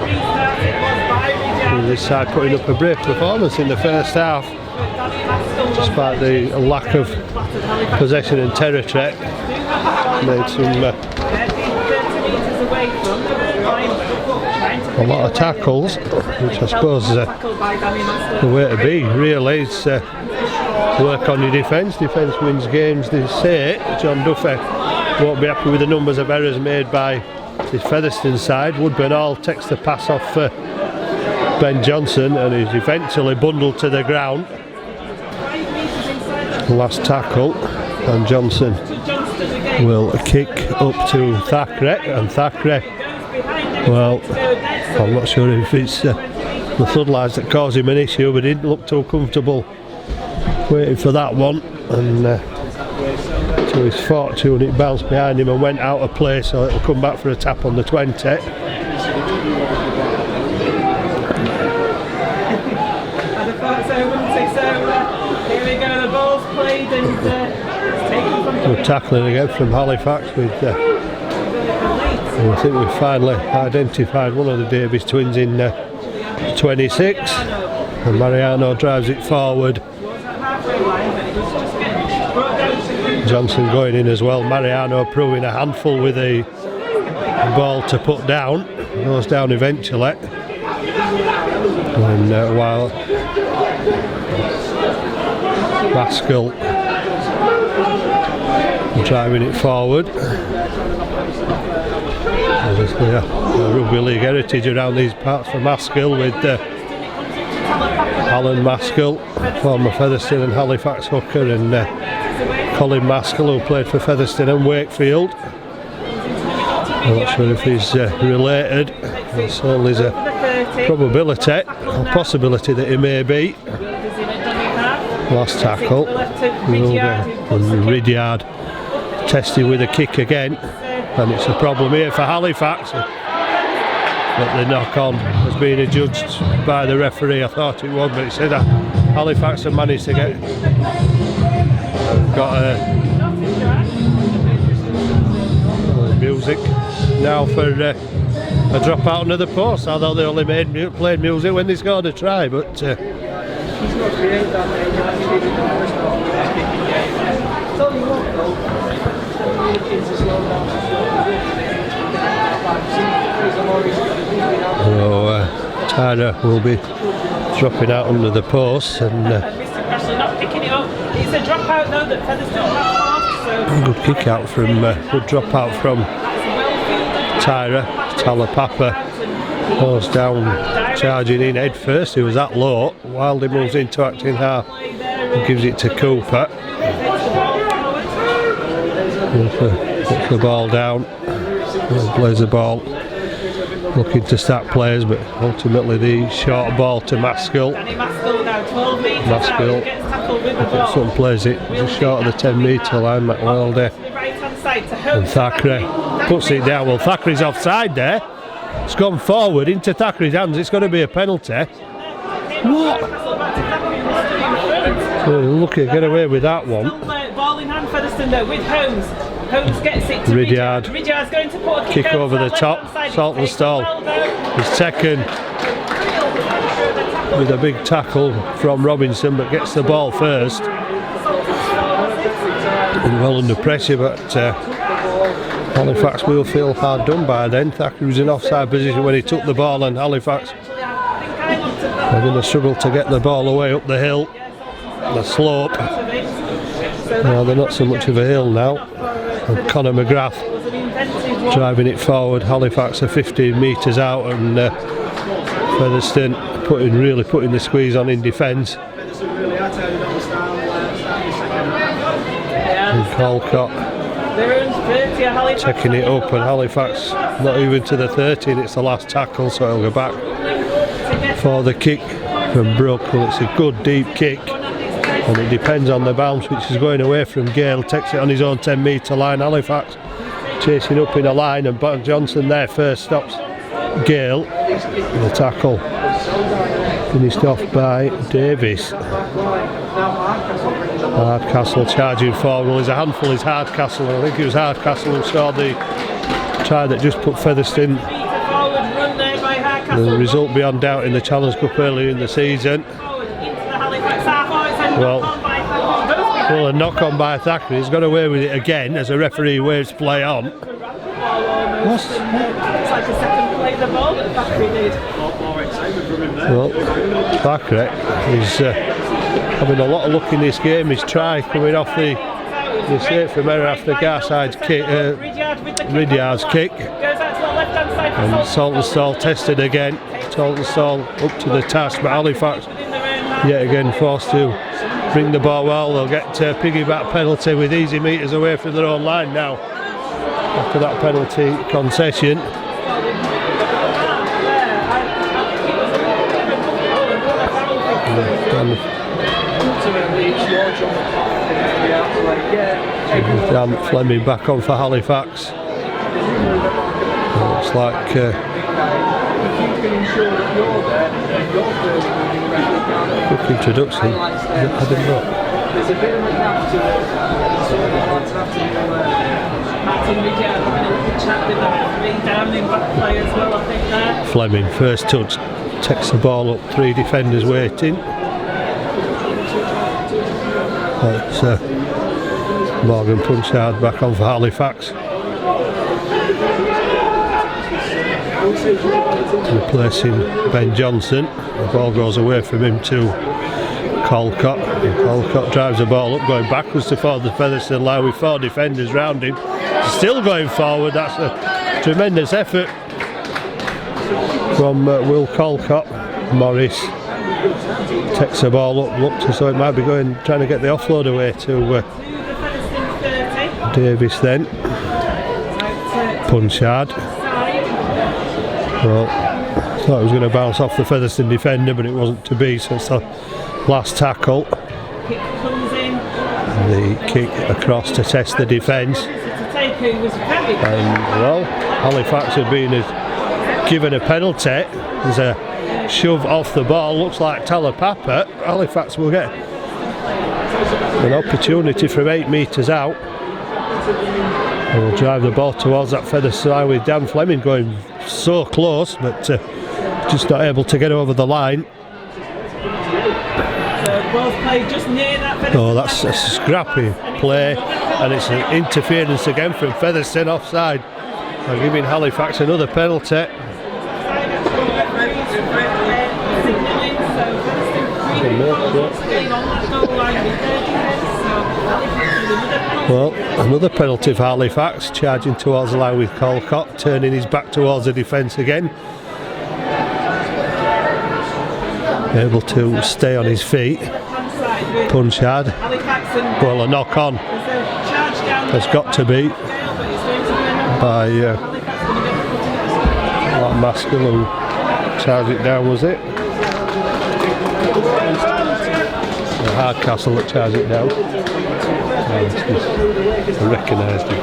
And this side putting up a brave performance in the first half, despite the lack of possession and territory. Made some a lot of tackles, which I suppose is the way to be, really. It's work on your defence. Defence wins games, they say. John Duffy won't be happy with the numbers of errors made by his Featherstone side. Woodburn Hall takes the pass off Ben Johnson and is eventually bundled to the ground. Last tackle, and Johnson will kick up to Thackeray, and Thackeray, well, I'm not sure if it's the floodlights that caused him an issue, but he didn't look too comfortable waiting for that one, and to his fortune it bounced behind him and went out of play, so it'll come back for a tap on the 20. Here we go, the ball's played and taken from Good tackling again from Halifax with I think we've finally identified one of the Davies twins in 26, and Mariano drives it forward. Johnson going in as well. Mariano proving a handful with a ball to put down. Goes down eventually. And while Maskell driving it forward. Obviously a rugby league heritage around these parts for Maskell, with Alan Maskell, former Featherstone and Halifax hooker, and Colin Maskell, who played for Featherstone and Wakefield. I'm not sure if he's related. There certainly is a probability or possibility that he may be. Last tackle, Ridyard testing with a kick again, and it's a problem here for Halifax. But the knock on has been adjudged by the referee. I thought it was, but it said that Halifax have managed to get music now for a drop out under the post. I thought they only played music when they scored a try, but Tyra will be dropping out under the post, and not picking it up. It's a dropout though that Featherstone have, good kick out from good drop out from Tyra. Talapapa goes down charging in head first. He was that low. Wildy moves into acting half and gives it to Cooper. Puts the ball down, plays the ball, looking to start players, but ultimately the short ball to Maskell. Maskell some plays it just short of the 10 metre line. McWildy and Thackeray puts it down. Well, Thackeray's offside there. It's gone forward into Thackeray's hands. It's going to be a penalty. What? So lucky to get away with that one. Ball in hand, Featherstone though with Holmes. Holmes gets it to Ridyard. Ridyard's going to put a kick over the top. Saltonstall is taken with a big tackle from Robinson, but gets the ball first. And well under pressure, but Halifax will feel hard done by then. Thackeray was in offside position when he took the ball, and Halifax are going to struggle to get the ball away up the hill, the slope. No, they're not so much of a hill now. And Conor McGrath driving it forward. Halifax are 15 metres out, and Featherstone really putting the squeeze on in defence. And Colcott taking it up, and Halifax not even to the 30, and it's the last tackle, so he'll go back for the kick from Brook. Well, it's a good deep kick, and it depends on the bounce, which is going away from Gale. Takes it on his own 10 metre line. Halifax chasing up in a line, and Johnson there first stops Gale. The tackle finished off by Davis. Hardcastle charging forward. Well, there's a handful is Hardcastle, and I think it was Hardcastle who scored the try that just put Featherstone Forward run there by Halifax. the result beyond doubt in the Challenge Cup earlier in the season. Forward into the Halifax half. Oh, it's a Well, knock on by Halifax. well, a knock on by Thackeray. He's got away with it again as a referee waves play on. It's like a second play the ball that Thackeray did. Well, Thackeray is having a lot of luck in this game. His try coming off the mistake from error after Garside's kick, Ridyard's kick. Goes out to the left-hand side for And Saltonstall tested again. Saltonstall up to the task, but Halifax yet again forced to bring the ball well. They'll get piggyback penalty with easy metres away from their own line now after that penalty concession. Dan Fleming back on for Halifax. Looks like quick introduction. I didn't know. There's a bit of a gap to it. Martin Ridyard having a little chat with that three-downing back play as well, I think there. Fleming, first touch, takes the ball up, 3 defenders waiting. But Morgan Punchard back on for Halifax. Replacing Ben Johnson. The ball goes away from him to Colcott. Colcott drives the ball up, going backwards to forward the Featherstone line with 4 defenders round him. Still going forward. That's a tremendous effort from Will Colcott. Morris takes the ball up, looked as though it might be trying to get the offload away to Davis then. Punchard. Well, I thought it was going to bounce off the Featherstone defender, but it wasn't to be, so it's the last tackle. Kick comes in. And the kick across to test the defence. And well, Halifax have been given a penalty. There's a shove off the ball, looks like Talapapa. Halifax will get an opportunity from 8 metres out. And will drive the ball towards that Featherstone line with Dan Fleming going so close, but just not able to get over the line. Oh, that's a scrappy play, and it's an interference again from Featherstone offside. They're giving Halifax another penalty. Well, another penalty for Halifax, charging towards the line with Colcott, turning his back towards the defence again. Able to stay on his feet. Punchard. Well, a knock on. There's got to be by Maskell, who charged it down, was it? Hardcastle that charged it down. I recognised him.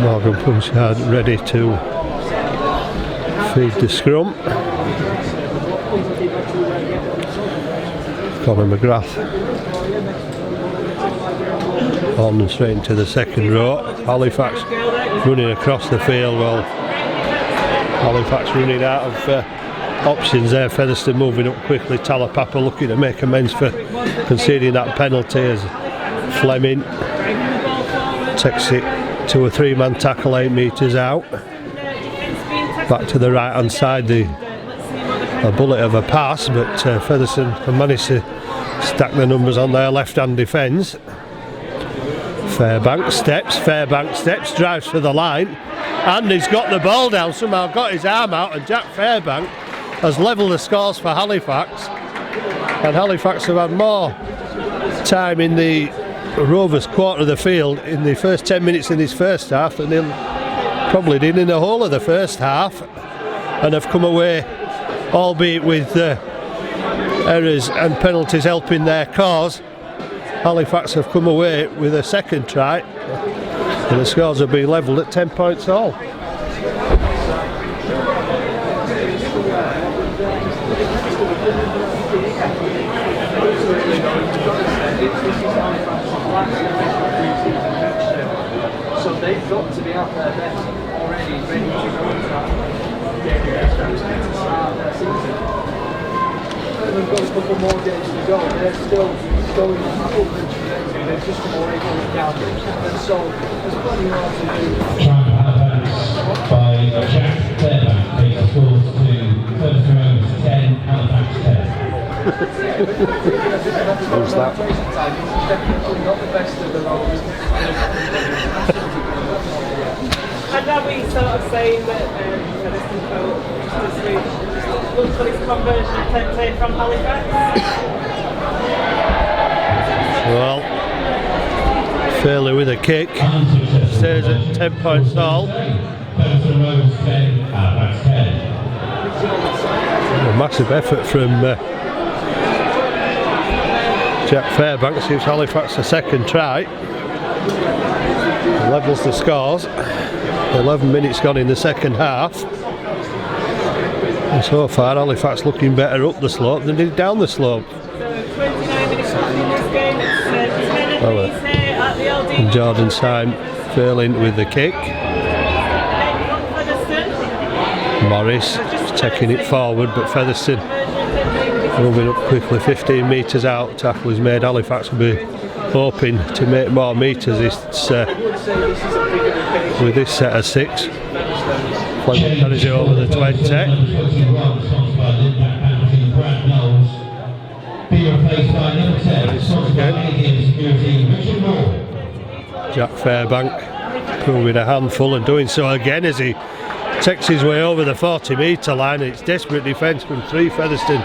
Morgan Punchard ready to feed the scrum. Colin McGrath on and straight into the second row. Halifax running across the field. Well, Halifax running out of options there. Featherstone moving up quickly. Talapapa looking to make amends for conceding that penalty as Fleming takes it to a 3-man tackle 8 metres out. Back to the right hand side, a bullet of a pass, but Featherstone have managed to stack the numbers on their left hand defence. Fairbank steps, drives for the line, and he's got the ball down, somehow got his arm out, and Jack Fairbank has levelled the scores for Halifax. And Halifax have had more time in the Rovers quarter of the field in the first 10 minutes in this first half than they probably did in the whole of the first half, and have come away, albeit with errors and penalties helping their cause. Halifax have come away with a second try, and the scores have been levelled at 10 points all. So they've got to be at their best already, ready to go into that game to start their season. They've got a couple more games to go. They're still going up and they've just come away from the down. And so there's plenty more to do. Halifax by Jack Fairbank takes the scores to Featherstone Rovers 10, Halifax 10. Who's that? Definitely not the best of the Rovers. And are we sort of saying that Featherstone felt this week looks for his conversion attempt from Halifax? Well, fairly with a kick, stays at 10 points all. Featherstone Rovers 10, Halifax 10. A massive effort from Jack Fairbanks, gives Halifax a second try. Levels the scores. 11 minutes gone in the second half. And so far Halifax looking better up the slope than did down the slope. So 29 minutes left in this game. It's 10 apiece here at the LD. And Jordan Syme failing with the kick. Morris taking it forward, but Featherstone moving up quickly, 15 metres out. Tackle is made. Halifax will be hoping to make more metres with this set of 6. Fleming carries it over the 20. Jack Fairbank proving a handful and doing so again as he takes his way over the 40 metre line. It's desperate defence from 3 Featherstone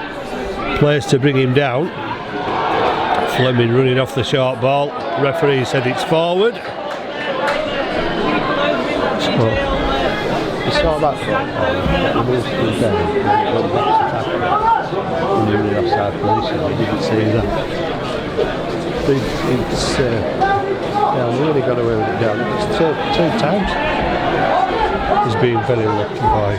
players to bring him down. Fleming running off the short ball. Referee said it's forward. So, you saw that short ball. Offside position. I didn't see that. It's really got away with it down. It's two times. He's been very lucky boy.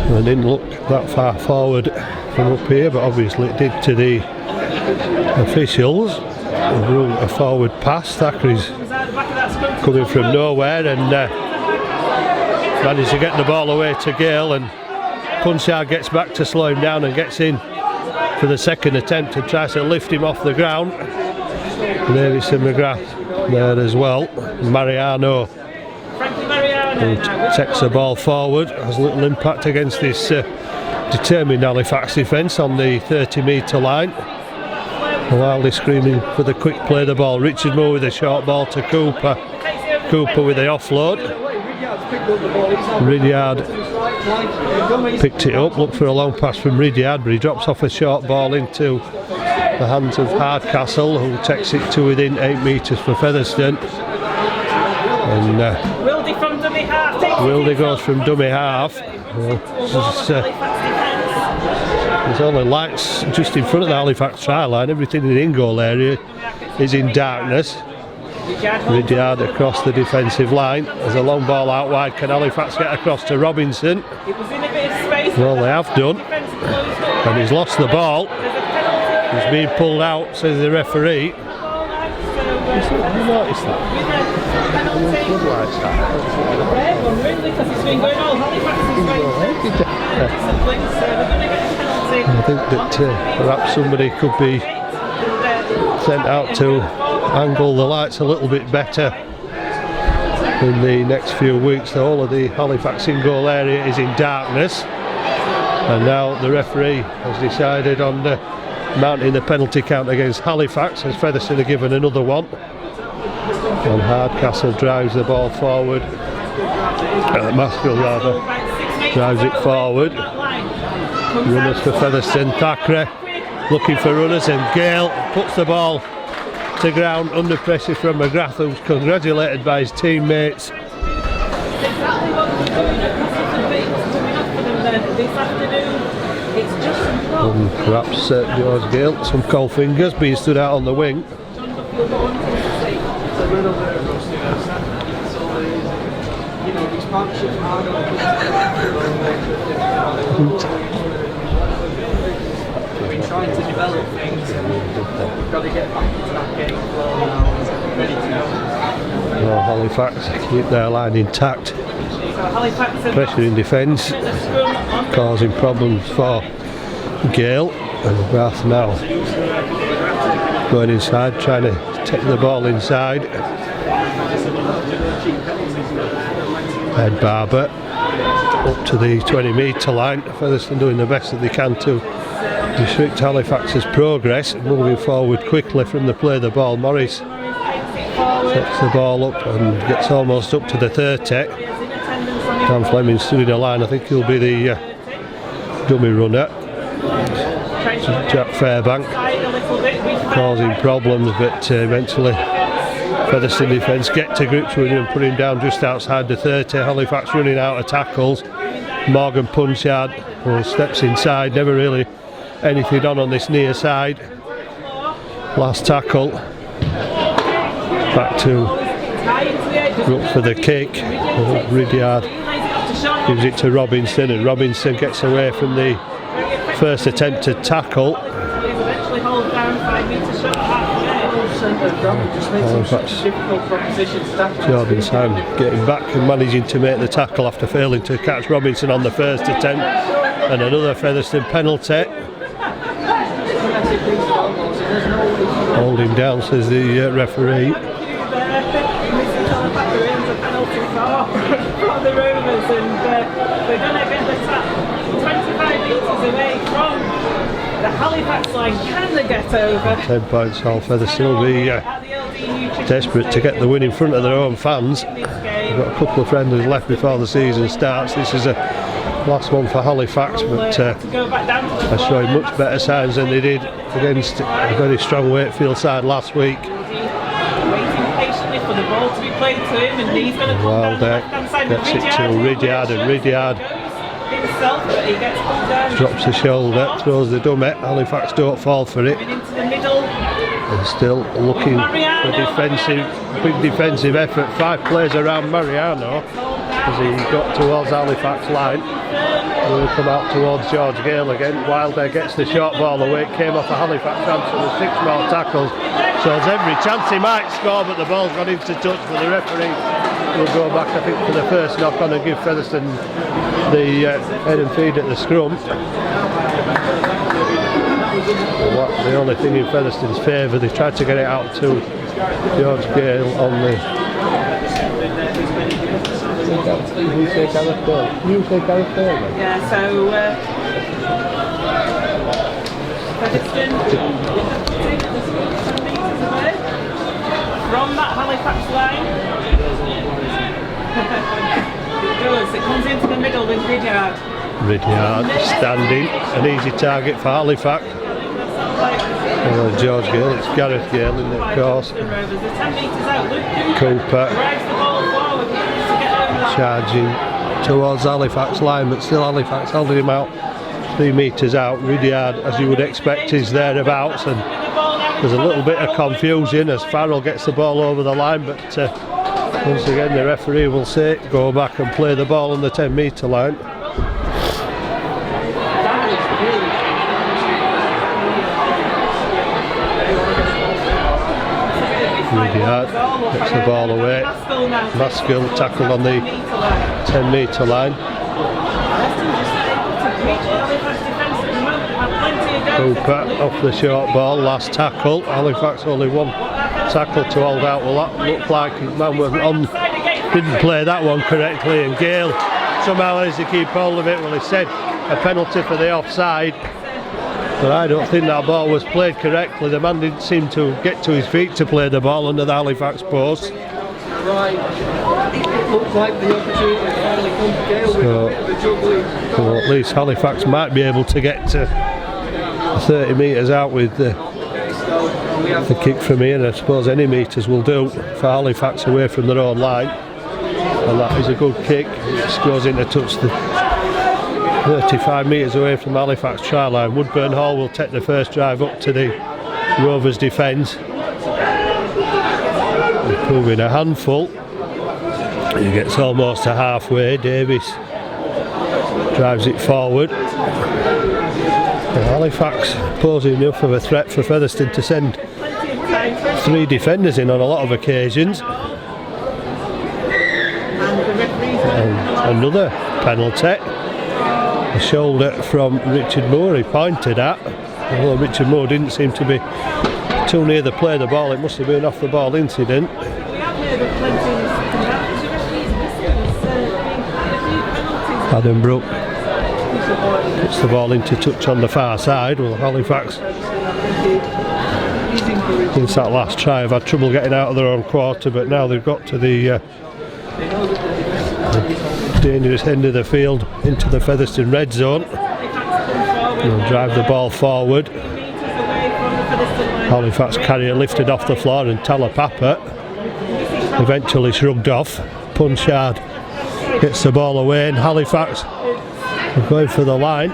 I didn't look that far forward from up here, but obviously it did to the officials. A forward pass. Thackeray's coming from nowhere and managed to get the ball away to Gale, and Punchard gets back to slow him down and gets in for the second attempt and tries to lift him off the ground. Davison McGrath there as well. Mariano, who takes the ball forward, has little impact against this determined Halifax defence on the 30 metre line. Wildly screaming for the quick play of the ball. Richard Moore with a short ball to Cooper. Cooper with the offload. Ridyard picked it up, looked for a long pass from Ridyard, but he drops off a short ball into the hands of Hardcastle, who takes it to within 8 metres for Featherstone. And Wildy from dummy half. Wildy goes from dummy half. There's only lights just in front of the Halifax try line. Everything in the in-goal area is in darkness. Ridyard across the defensive line. There's a long ball out wide. Can Halifax get across to Robinson? Well, they have done. And he's lost the ball. He's being pulled out, says the referee. Have you noticed that? I think that perhaps somebody could be sent out to angle the lights a little bit better in the next few weeks. The whole of the Halifax in-goal area is in darkness, and now the referee has decided on mounting the penalty count against Halifax, as Featherstone are given another one. And Hardcastle drives the ball forward. Maskell rather drives it forward. Runners for Featherstone. Thackeray looking for runners, and Gale puts the ball to ground under pressure from McGrath, who's congratulated by his teammates. And perhaps George Gale, some cold fingers, being stood out on the wing. you know, these partnerships are going to we've been trying to develop things, and we've got to get back into that game flow now and ready to go. Well, Halifax keep their line intact. So Halifax have Pressure in defence, the scrum on causing problems for Gale, and Bath now going inside, trying to take the ball inside. Ed Barber up to the 20-metre line. Featherstone doing the best that they can to restrict Halifax's progress, moving forward quickly from the play of the ball. Morris takes the ball up and gets almost up to the 30. Dan Fleming stood in the line. I think he'll be the dummy runner. Jack Fairbank causing problems, but eventually Featherstone defence get to grips with him and put him down just outside the 30. Halifax running out of tackles. Morgan Punchard steps inside, never really anything on this near side. Last tackle. Back to look for the kick. Ridyard gives it to Robinson, and Robinson gets away from the first attempted tackle. Jordan Sam getting back and managing to make the tackle after failing to catch Robinson on the first attempt, and another Featherstone penalty. Hold him down, says the referee. From the Rovers, and they're going to get the tap 25 metres away from the Halifax line. Can they get over? 10 points all. Featherstone will be desperate to get the win in front of their own fans. They've got a couple of friendlies left before the season starts. This is a last one for Halifax, but they're showing much better signs than they did against a very strong Wakefield side last week. For the ball to be played to him, and he's going to come down the left-hand side. Gets it to Ridyard, and Ridyard himself, but he gets pulled down. Drops the shoulder, throws the dummy. Halifax don't fall for it. Into the middle. And still looking for big defensive effort. 5 players around Mariano as he got towards Halifax line. Will come out towards George Gale again. Wilder gets the short ball away. It came off a Halifax chance, and the 6 more tackles. So there's every chance he might score, but the ball's gone into touch. For the referee will go back, I think, for the first knock on and give Featherstone the head and feed at the scrum. The only thing in Featherstone's favour, they tried to get it out to George Gale on the. You say Gareth Bale. Yeah, so Featherstone from that Halifax line. It comes into the middle with Ridyard. Ridyard standing, an easy target for Halifax. George Gale, it's Gareth Gale in the course. Cooper charging towards Halifax line, but still Halifax holding him out 3 metres out. Ridyard, as you would expect, is thereabouts, and there's a little bit of confusion as Farrell gets the ball over the line, but once again the referee will say go back and play the ball on the 10-metre line. Ridyard gets the ball away. Maskill tackled on the 10-metre line. Cooper off the short ball, last tackle. Halifax only 1 tackle to hold out. Well, that looked like man was on, didn't play that one correctly, and Gale somehow managed to keep hold of it. Well, he said a penalty for the offside, but I don't think that ball was played correctly. The man didn't seem to get to his feet to play the ball under the Halifax post. Right, it looks like the opportunity finally come to Gale with a bit of a juggling. So at least Halifax might be able to get to 30 metres out with the kick from here, and I suppose any metres will do for Halifax away from their own line, and that is a good kick. It just goes in to touch the 35 metres away from Halifax try line. Woodburn Hall will take the first drive up to the Rovers defence, proving a handful He gets almost to halfway. Davis drives it forward. And Halifax posing enough of a threat for Featherstone to send 3 defenders in on a lot of occasions. And another penalty. A shoulder from Richard Moore he pointed at. Although Richard Moore didn't seem to be too near the play of the ball, it must have been off the ball incident. Adam Brook puts the ball into touch on the far side. Well, Halifax, since that last try, have had trouble getting out of their own quarter, but now they've got to the dangerous end of the field into the Featherstone red zone. They'll drive the ball forward. Halifax carrier lifted off the floor and Talapapa eventually shrugged off. Punchard gets the ball away and Halifax are going for the line.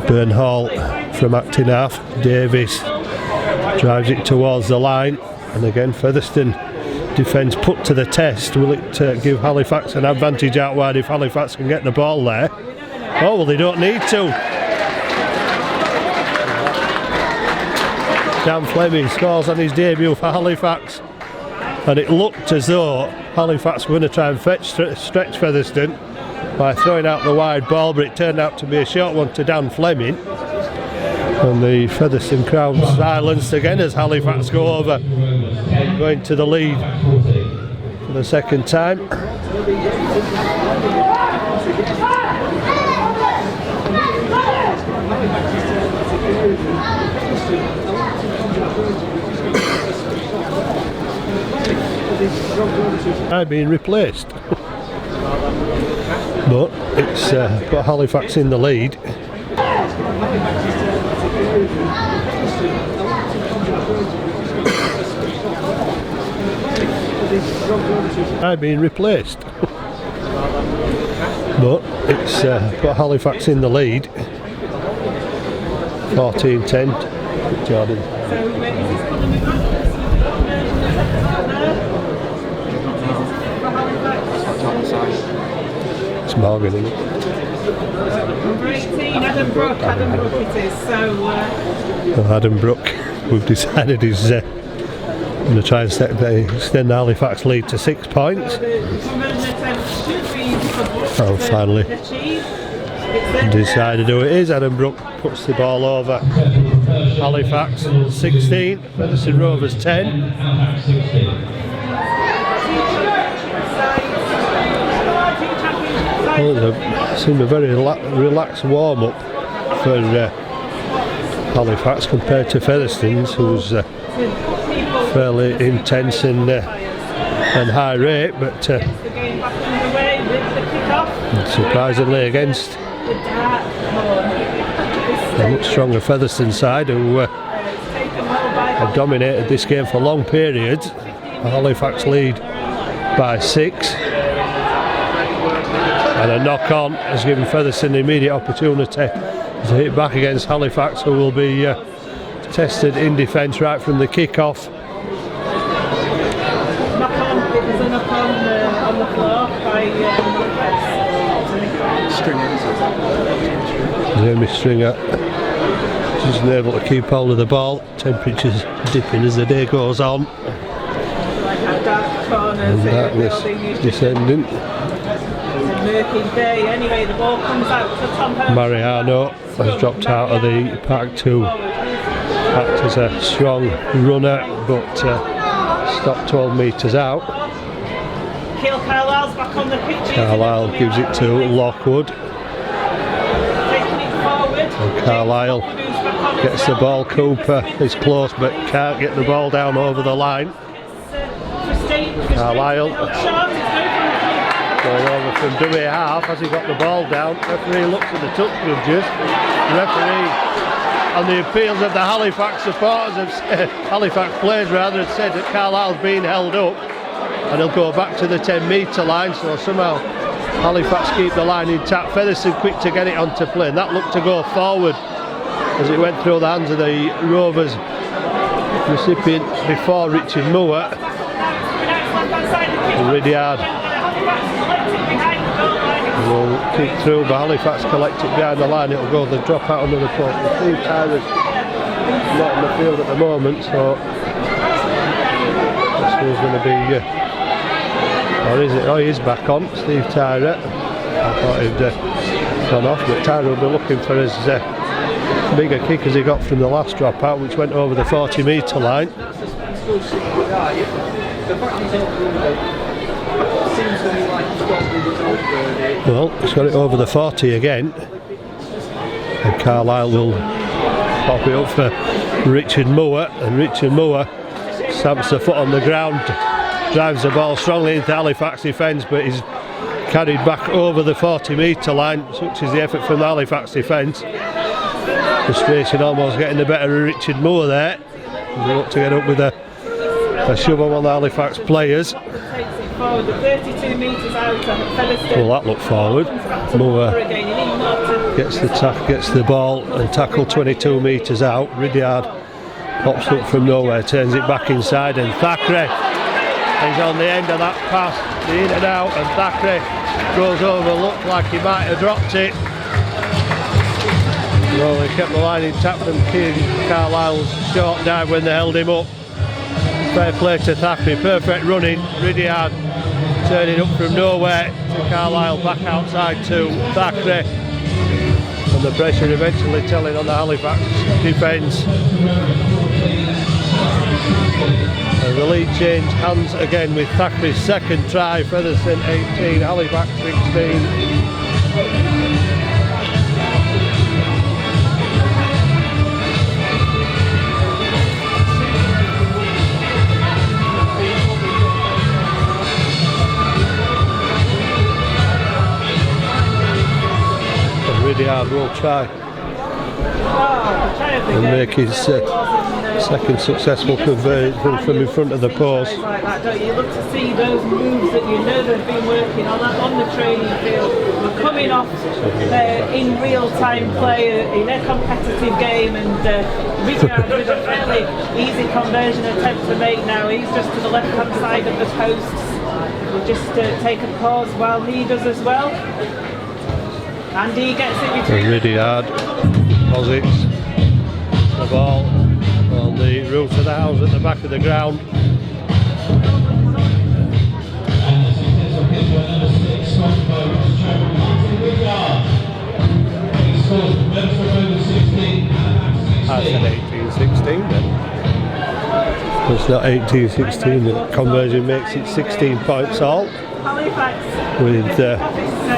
Burn Hall from acting half. Davis drives it towards the line, and again Featherstone defence put to the test. Will it give Halifax an advantage out wide if Halifax can get the ball there? Oh well, they don't need to. Dan Fleming scores on his debut for Halifax, and it looked as though Halifax were going to try and stretch Featherstone by throwing out the wide ball, but it turned out to be a short one to Dan Fleming, and the Featherstone crowd silenced again as Halifax go over and go into the lead for the second time. Being replaced, but it's got Halifax in the lead. Being replaced, but it's got Halifax in the lead. 14-10. Jordan. It's Morgan, isn't it? Number 18, Adam Brook it is. So Adam Brook, we've decided is going to try and extend the Halifax lead to 6 points. Oh, finally decided who it is. Adam Brook puts the ball over. Halifax 16, Featherstone Rovers 10. Well, it seemed a very relaxed warm-up for Halifax compared to Featherstone's, who's fairly intense and high rate, but surprisingly against a much stronger Featherstone side who have dominated this game for long periods. Halifax lead by 6. And a knock-on has given Featherstone the immediate opportunity to hit back against Halifax, who will be tested in defence right from the kick-off. There's a knock-on on the floor by Jamie Stringer isn't able to keep hold of the ball. Temperatures dipping as the day goes on. And darkness descending. Murky day. Anyway, the ball comes out to Tom Hurst. Mariano has dropped out of the pack to act as a strong runner, but stopped 12 metres out. Kiel Carlisle's back on the pitch. Carlisle gives it to Lockwood. Taking it forward. And Carlisle gets the ball. Cooper is close but can't get the ball down over the line. Carlisle going over from dummy half. Has he got the ball down? Referee looks at the touch judges. The referee, on the appeals of the Halifax supporters, Halifax players rather, had said that Carlisle's being held up and he'll go back to the 10 metre line, so somehow Halifax keep the line intact. Featherstone quick to get it onto play, and that looked to go forward as it went through the hands of the Rovers recipient before Richard Moore. Ridyard will kick through, but Halifax collect it behind the line. It'll go the drop out under the post. Steve Tyra's not in the field at the moment, so this one's going to be or is it? Oh, he is back on, Steve Tyra. I thought he'd gone off, but Tyra will be looking for his bigger kick as he got from the last drop out, which went over the 40-metre line. Well, he's got it over the 40 again, and Carlisle will pop it up for Richard Moore, and Richard Moore stamps the foot on the ground, drives the ball strongly into Halifax defence, but he's carried back over the 40-metre line, such is the effort from the Halifax defence. Frustration almost getting the better of Richard Moore there. He looked to get up with a shove on the Halifax players. Forward, 32 metres out of Featherstone. Well, that looked forward. Moore gets the ball and tackle 22 metres out. Ridyard pops up from nowhere, turns it back inside, and Thackeray is on the end of that pass, the in and out, and Thackeray goes over, looked like he might have dropped it. Well, they kept the line intact from Carlisle's short dive when they held him up. Fair play to Thackeray, perfect running. Ridyard turning up from nowhere to Carlisle, back outside to Thackeray, and the pressure eventually telling on the Halifax defence. And the lead change hands again with Thackeray's second try. Featherstone 18, Halifax 16. Ridyard will try and make his second successful conversion from in front of the post. Like that, don't you? You look to see those moves that you know they've been working on the training field. We're coming off in real-time play in a competitive game, and Ridyard with a fairly easy conversion attempt to make now. He's just to the left-hand side of the posts. We'll just take a pause while he does as well. And he gets it between. Ridyard posits the ball on the roof of the house at the back of the ground. I said 18-16 then. It's not 18-16, the conversion makes it 16 points all. With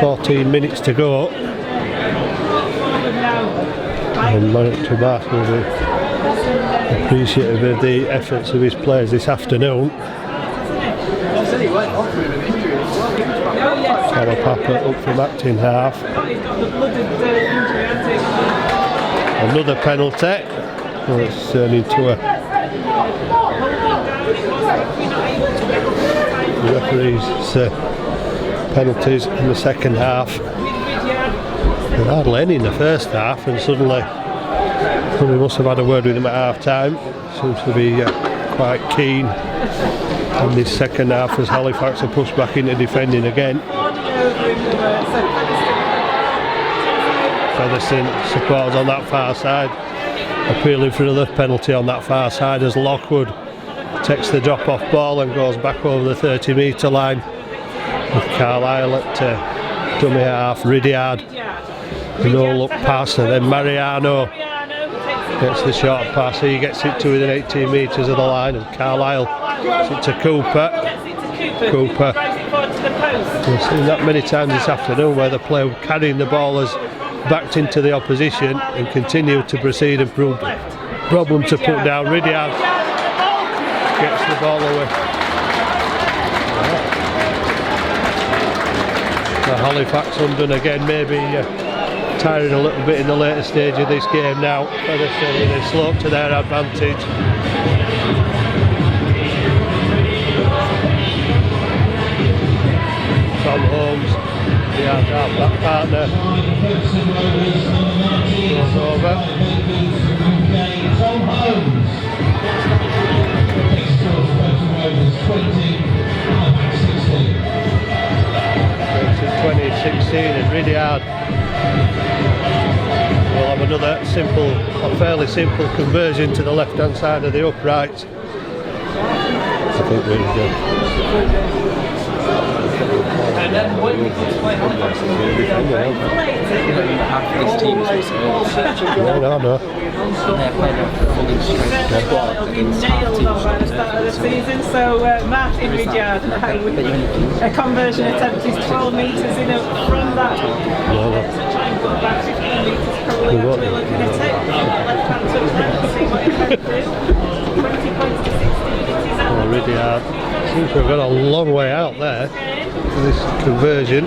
14 minutes to go, and Marek Tomas will be appreciative of the efforts of his players this afternoon. Papa up from acting half. Another penalty. Well, it's turned into a referee's penalties in the second half. They hardly any in the first half, and suddenly we must have had a word with him at half time. Seems to be quite keen in this second half as Halifax are pushed back into defending again. Featherstone supports on that far side, appealing for another penalty on that far side as Lockwood takes the drop off ball and goes back over the 30-metre line with Carlisle at dummy half. Ridyard, no look pass, and then Mariano gets the short pass. He gets it to within 18 metres of the line, and Carlisle gets it to Cooper. We've seen that many times this afternoon where the player carrying the ball has backed into the opposition and continued to proceed and prove problem to put down. Ridyard gets the ball away. So Halifax undone again, maybe tiring a little bit in the later stage of this game now. Featherstone they slope to their advantage. Tom Holmes, the half-back partner, goes over. Tom Holmes. 20. and really hard. We'll have another fairly simple conversion to the left hand side of the upright. I think we're good. And then when we play Halifax, No. They're playing a fully straight squad It'll be against nailed half on by the start of the season. So Matt in Rudyard, a conversion attempt is 12 metres in from that. So try and put about 15 metres probably after looking at it. Left hand touchdown, see what it can do. 20 points to 16. It is out. Rudyard seems to have got a long way out there for this conversion.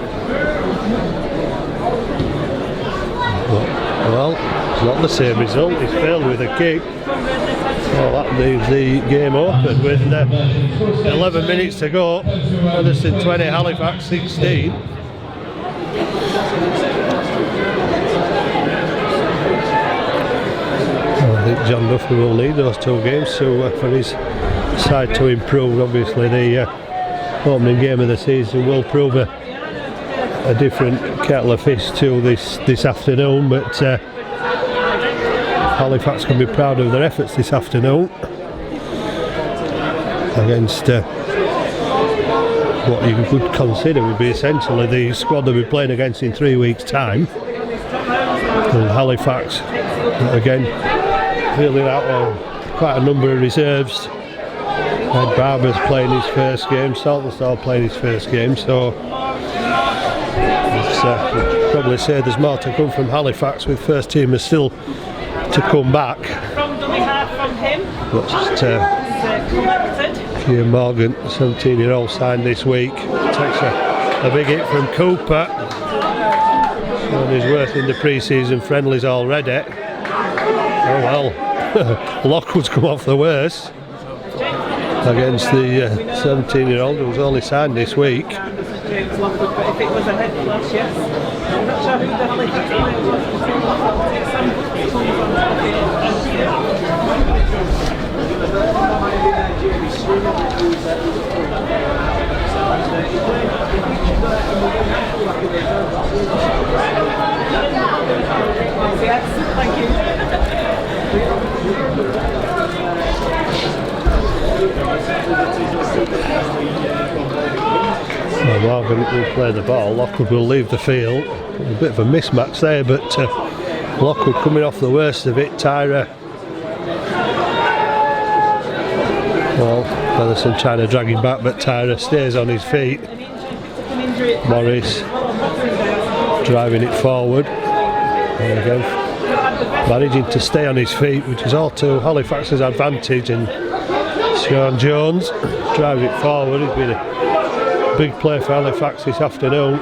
But, well, it's not the same result. He's failed with a kick. Well, that leaves the game open with 11 minutes to go. Featherstone 20, Halifax 16. I think John Duffy will need those two games for his side to improve. Obviously, the opening game of the season will prove a different kettle of fish to this afternoon, but Halifax can be proud of their efforts this afternoon against what you could consider would be essentially the squad they'll be playing against in 3 weeks' time. And Halifax, again, filling out quite a number of reserves. Ed Barber's playing his first game, Saltonstall playing his first game, so we'd probably say there's more to come from Halifax, with first teamers still to come back. From dummy half from him. But Collected. Ian Morgan, 17-year-old, signed this week. Takes a big hit from Cooper. Shown his worth in the pre-season friendlies already. Oh well, Lockwood's come off the worst against the 17-year-old who was only signed this week. James Lockwood, but if it was a head flash, yes. I'm not sure who the Halifax player was. Yes, thank you. Well, Morgan will play the ball. Lockwood will leave the field. A bit of a mismatch there, but Lockwood coming off the worst of it. Tyra, well, Featherstone trying to drag him back, but Tyra stays on his feet. Morris driving it forward, and again managing to stay on his feet, which is all to Halifax's advantage. And Sean Jones driving it forward. He's been a big play for Halifax this afternoon.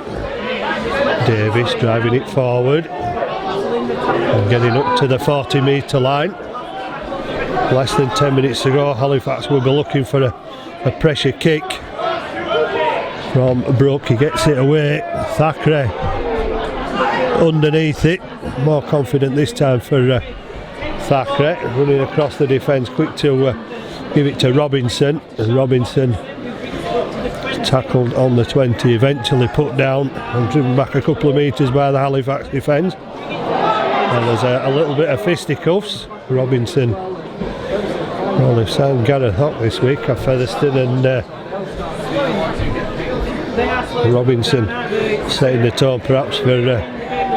Davis driving it forward and getting up to the 40-metre line. Less than 10 minutes to go. Halifax will be looking for a pressure kick from Brook. He gets it away. Thackeray underneath it. More confident this time for Thackeray. Running across the defence, quick to give it to Robinson. And Robinson tackled on the 20, eventually put down and driven back a couple of metres by the Halifax defence. And there's a little bit of fisticuffs. Robinson, well, they've signed Gareth Hock this week at Featherstone, and Robinson setting the tone perhaps for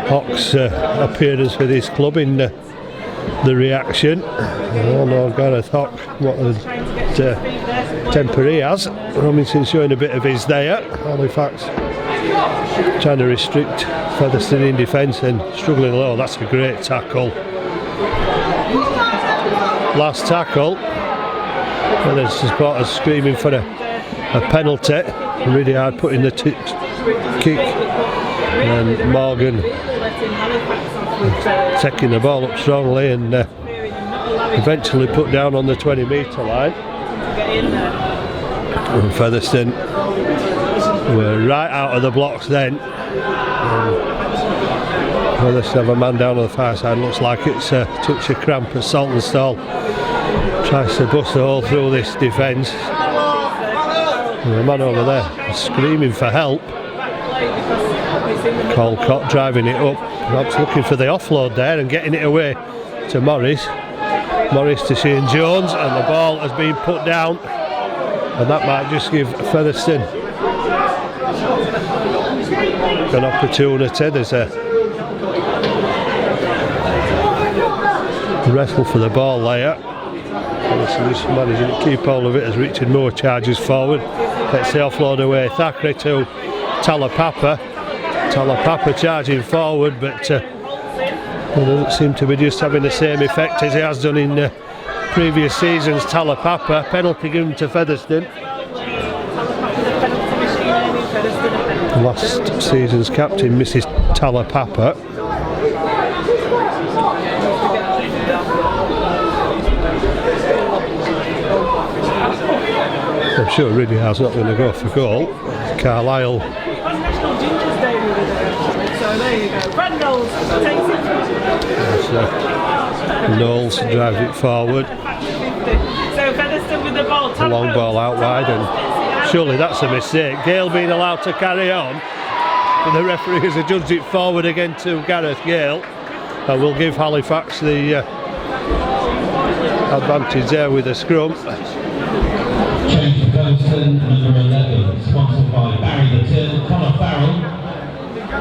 Hock's appearance for this club in the reaction. Oh no, Gareth Hock, what a temper he has. Robinson showing a bit of his there. Halifax trying to restrict Featherstone in defence and struggling low. That's a great tackle. Last tackle. And the supporters screaming for a penalty. Really hard putting the kick. And Morgan taking the ball up strongly and eventually put down on the 20-metre line. And Featherstone were right out of the blocks then. Featherstone have a man down on the far side. Looks like it's a touch of cramp as Saltonstall tries to bust a hole through this defence. And the man over there is screaming for help. Colcott driving it up, perhaps looking for the offload there and getting it away to Morris. Morris to Shane Jones, and the ball has been put down, and that might just give Featherstone an opportunity. There's a wrestle for the ball there. Featherstone just managing to keep hold of it as Richard Moore charges forward. Gets the offload away. Thackeray to Talapapa. Talapapa charging forward, but it doesn't seem to be just having the same effect as he has done in previous seasons. Talapapa, penalty given to Featherstone. Last season's captain, Mrs. Talapapa. I'm sure Ridyard's not going to go for goal. Carlisle. So there you go. Brad Knowles takes it. Knowles drives it forward. So Featherstone with the ball. A long ball out wide, and surely that's a mistake. Gale being allowed to carry on. And the referee has adjudged it forward again to Gareth Gale. And will give Halifax the advantage there with a scrum. Change to Featherstone, number 11, sponsored by Barry the Till, Connor Farrell.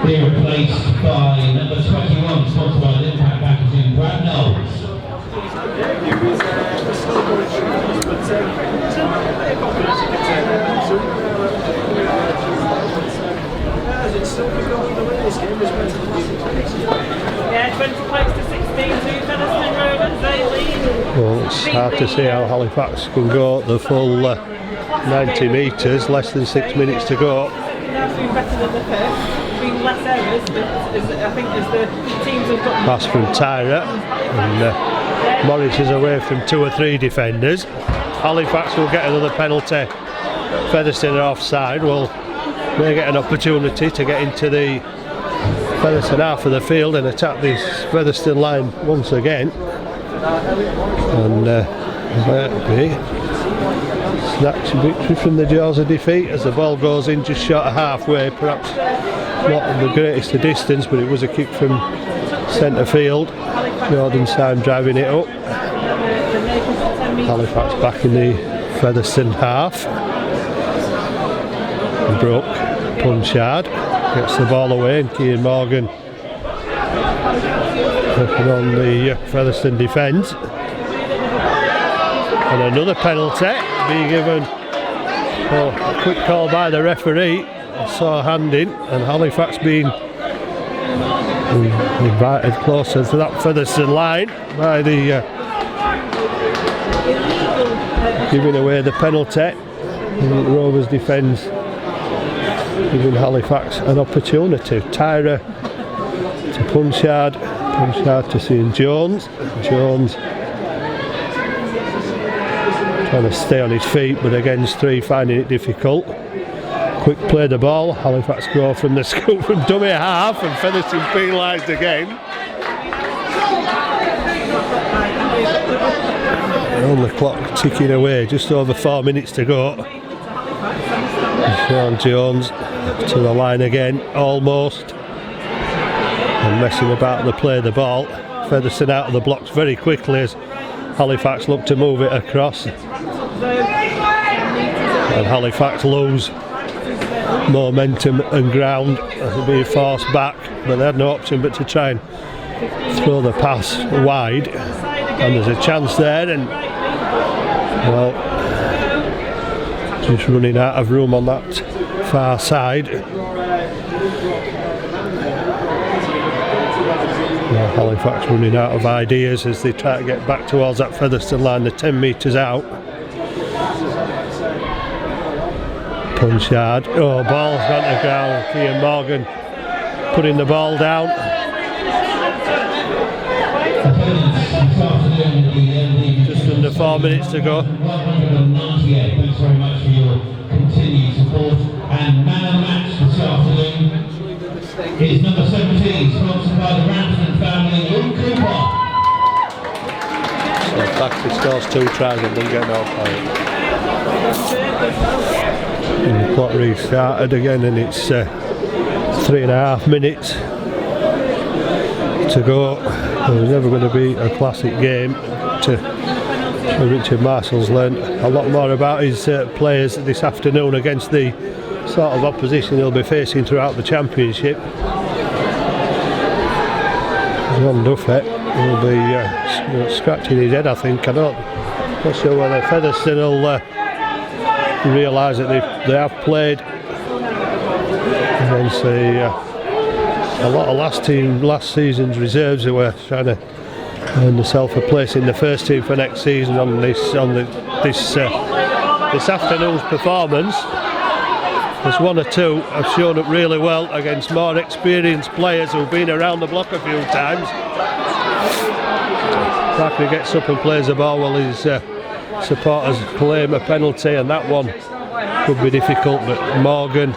Being replaced by number 21, sponsored by Impact Packaging, Brad Knowles. Yeah, 20 points to 16 to Featherstone Rovers. They lead. Well, it's hard to see how Halifax can go the full 90 metres, less than 6 minutes to go. Now doing better than the first. Been less errors, but I think as the teams have got. Pass from Tyra, and Morris is away from 2 or 3 defenders. Halifax will get another penalty. Featherstone are offside. Well, they get an opportunity to get into the Featherstone half of the field and attack this Featherstone line once again. And that'll be snatch victory from the jaws of defeat as the ball goes in just short of halfway. Perhaps not the greatest of distance, but it was a kick from centre field. Jordan Syme driving it up. Halifax back in the Featherstone half. Brooke, Punchard gets the ball away, and Cian Morgan working on the Featherstone defence. And another penalty being given. Oh, a quick call by the referee. I saw a hand in, and Halifax being invited closer to that Featherstone line by the giving away the penalty. The Rovers defence giving Halifax an opportunity. Tyra to Punchard, Punchard to St Jones. Jones trying to stay on his feet, but against 3 finding it difficult. Quick play the ball. Halifax go from the scoop from dummy half, and Featherstone penalised again. On the clock ticking away, just over 4 minutes to go. Sean Jones to the line again, almost, and messing about the play the ball. Featherstone out of the blocks very quickly as Halifax look to move it across, and Halifax lose momentum and ground as they're being forced back, but they had no option but to try and throw the pass wide, and there's a chance there, and well, just running out of room on that far side. Well, Halifax running out of ideas as they try to get back towards that Featherstone line. They're 10 metres out. Punchard. Oh, ball's gone to the ground. Cian Morgan putting the ball down. Just under 4 minutes to go. Thanks very much for your continued support. And man of the match this afternoon is number 17, sponsored by the Ramsden family, Young Cooper. So Thackeray scores 2 tries and doesn't get no point. And the clock restarted again, and it's 3.5 minutes to go. It was never going to be a classic game. Richard Marshall's learned a lot more about his players this afternoon against the sort of opposition he'll be facing throughout the championship. John Duffett will be scratching his head, I think. I'm not sure whether Featherstone will realise that they have played against a lot of last season's reserves who were trying to earn themselves a place in the first team for next season. On this afternoon's performance, there's one or two have shown up really well against more experienced players who've been around the block a few times. Thackeray gets up and plays the ball while his supporters claim a penalty, and that one could be difficult, but Morgan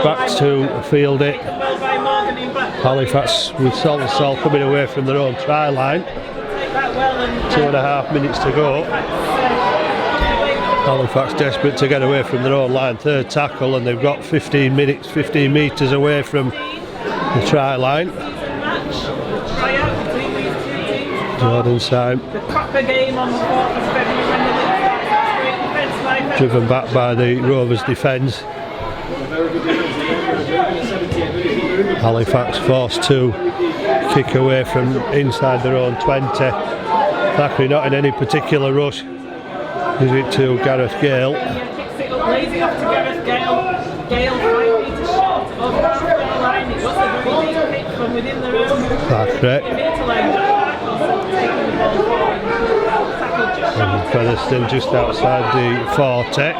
backs to field it. Halifax with Saltonstall coming away from their own try line. 2.5 minutes to go. Halifax desperate to get away from their own line. Third tackle, and they've got 15 metres away from the try line. Jordan Syme driven back by the Rovers defence. Halifax forced to kick away from inside their own 20. Thackeray not in any particular rush. Gives it to Gareth Gale. Kicks it up, lays it off to Gareth Gale. Gale 5 metres short of the halfway line. It was a very deep kick from within the room. Thackeray. And Featherstone just outside the 40.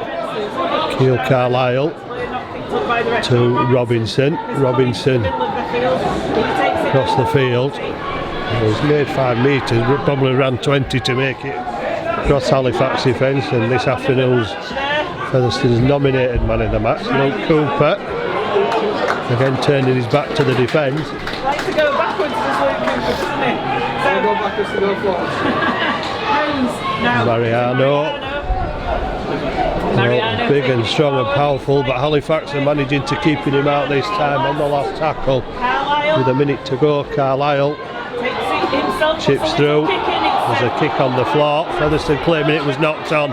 Keele Carlisle to Robinson. Robinson across the field. He's made 5 metres, but probably ran 20 to make it across Halifax defence. And this afternoon's Featherstone's nominated man of the match, Luke Cooper, again turning his back to the defence. Likes to go backwards, does Luke Cooper, doesn't he? So Go backwards to go forward. now. Mariano, big and strong and powerful, but Halifax are managing to keeping him out this time on the last tackle. With a minute to go, Carlisle chips through. There's a kick on the floor. Featherstone claiming it was knocked on.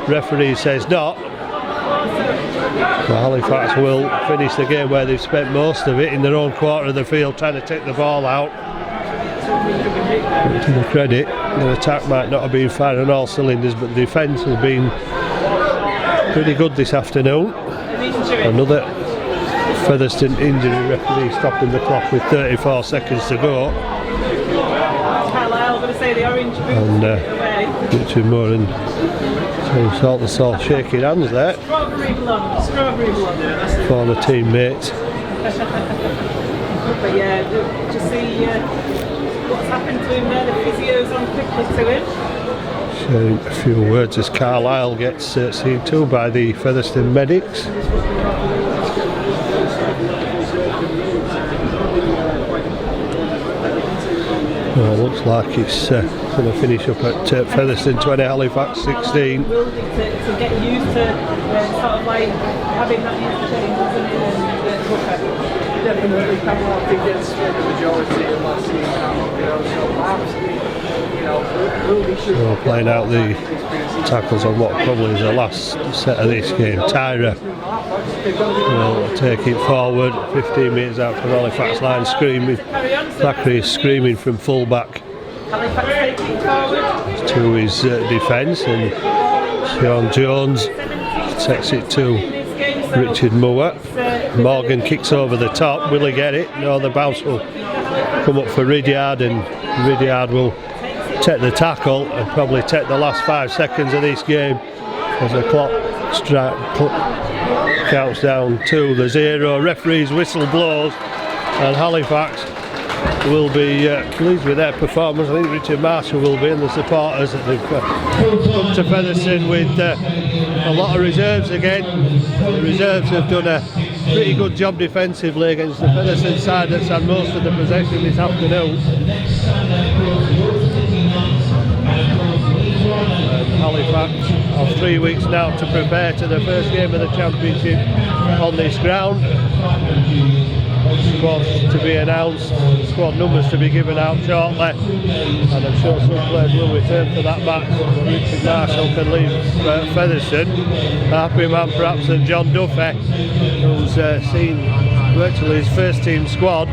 Referee says not. But Halifax will finish the game where they've spent most of it in their own quarter of the field trying to take the ball out. To the credit, the attack might not have been firing on all cylinders, but the defence has been pretty good this afternoon. Another Featherstone injury, referee stopping the clock with 34 seconds to go. And Richard Moore and Tim Saltonstall shaking hands there. Strawberry blonde. Former teammates. But yeah, just see what's happened to him there. The physio's on quickly to him. Sharing a few words as Carlisle gets seen to by the Featherstone medics. Well, looks like it's going to finish up at Featherstone 20, Halifax 16. Will to get used to sort of like having that interchange, doesn't it? Definitely, Cameron gets the majority of last season. So playing out the tackles on what probably is the last set of this game. Tyra will take it forward, 15 metres out from Halifax line, screaming. Thackeray is screaming from full back to his defence, and Sean Jones takes it to Richard Moore. Morgan kicks over the top. Will he get it? No, the bounce will come up for Ridyard, and Ridyard will take the tackle and probably take the last 5 seconds of this game as the clock counts down to the 0. Referee's whistle blows, and Halifax will be pleased with their performance. I think Richard Marshall will be, and the supporters that they've come to Featherstone with a lot of reserves again. The reserves have done a pretty good job defensively against the Featherstone side that's had most of the possession this afternoon. Halifax of 3 weeks now to prepare to the first game of the championship on this ground. Squads to be announced, squad numbers to be given out shortly, and I'm sure some players will return for that match. Richard Marshall can leave Featherstone. A happy man perhaps than John Duffy, who's seen virtually his first team squad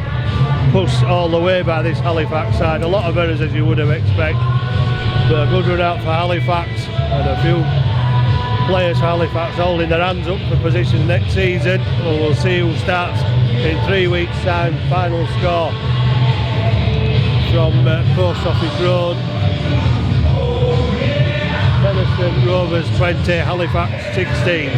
pushed all the way by this Halifax side. A lot of errors as you would have expected, but a good run out for Halifax, and a few players for Halifax holding their hands up for position next season. Well, we'll see who starts in 3 weeks' time. Final score from Post Office Road: Featherstone Rovers 20, Halifax 16.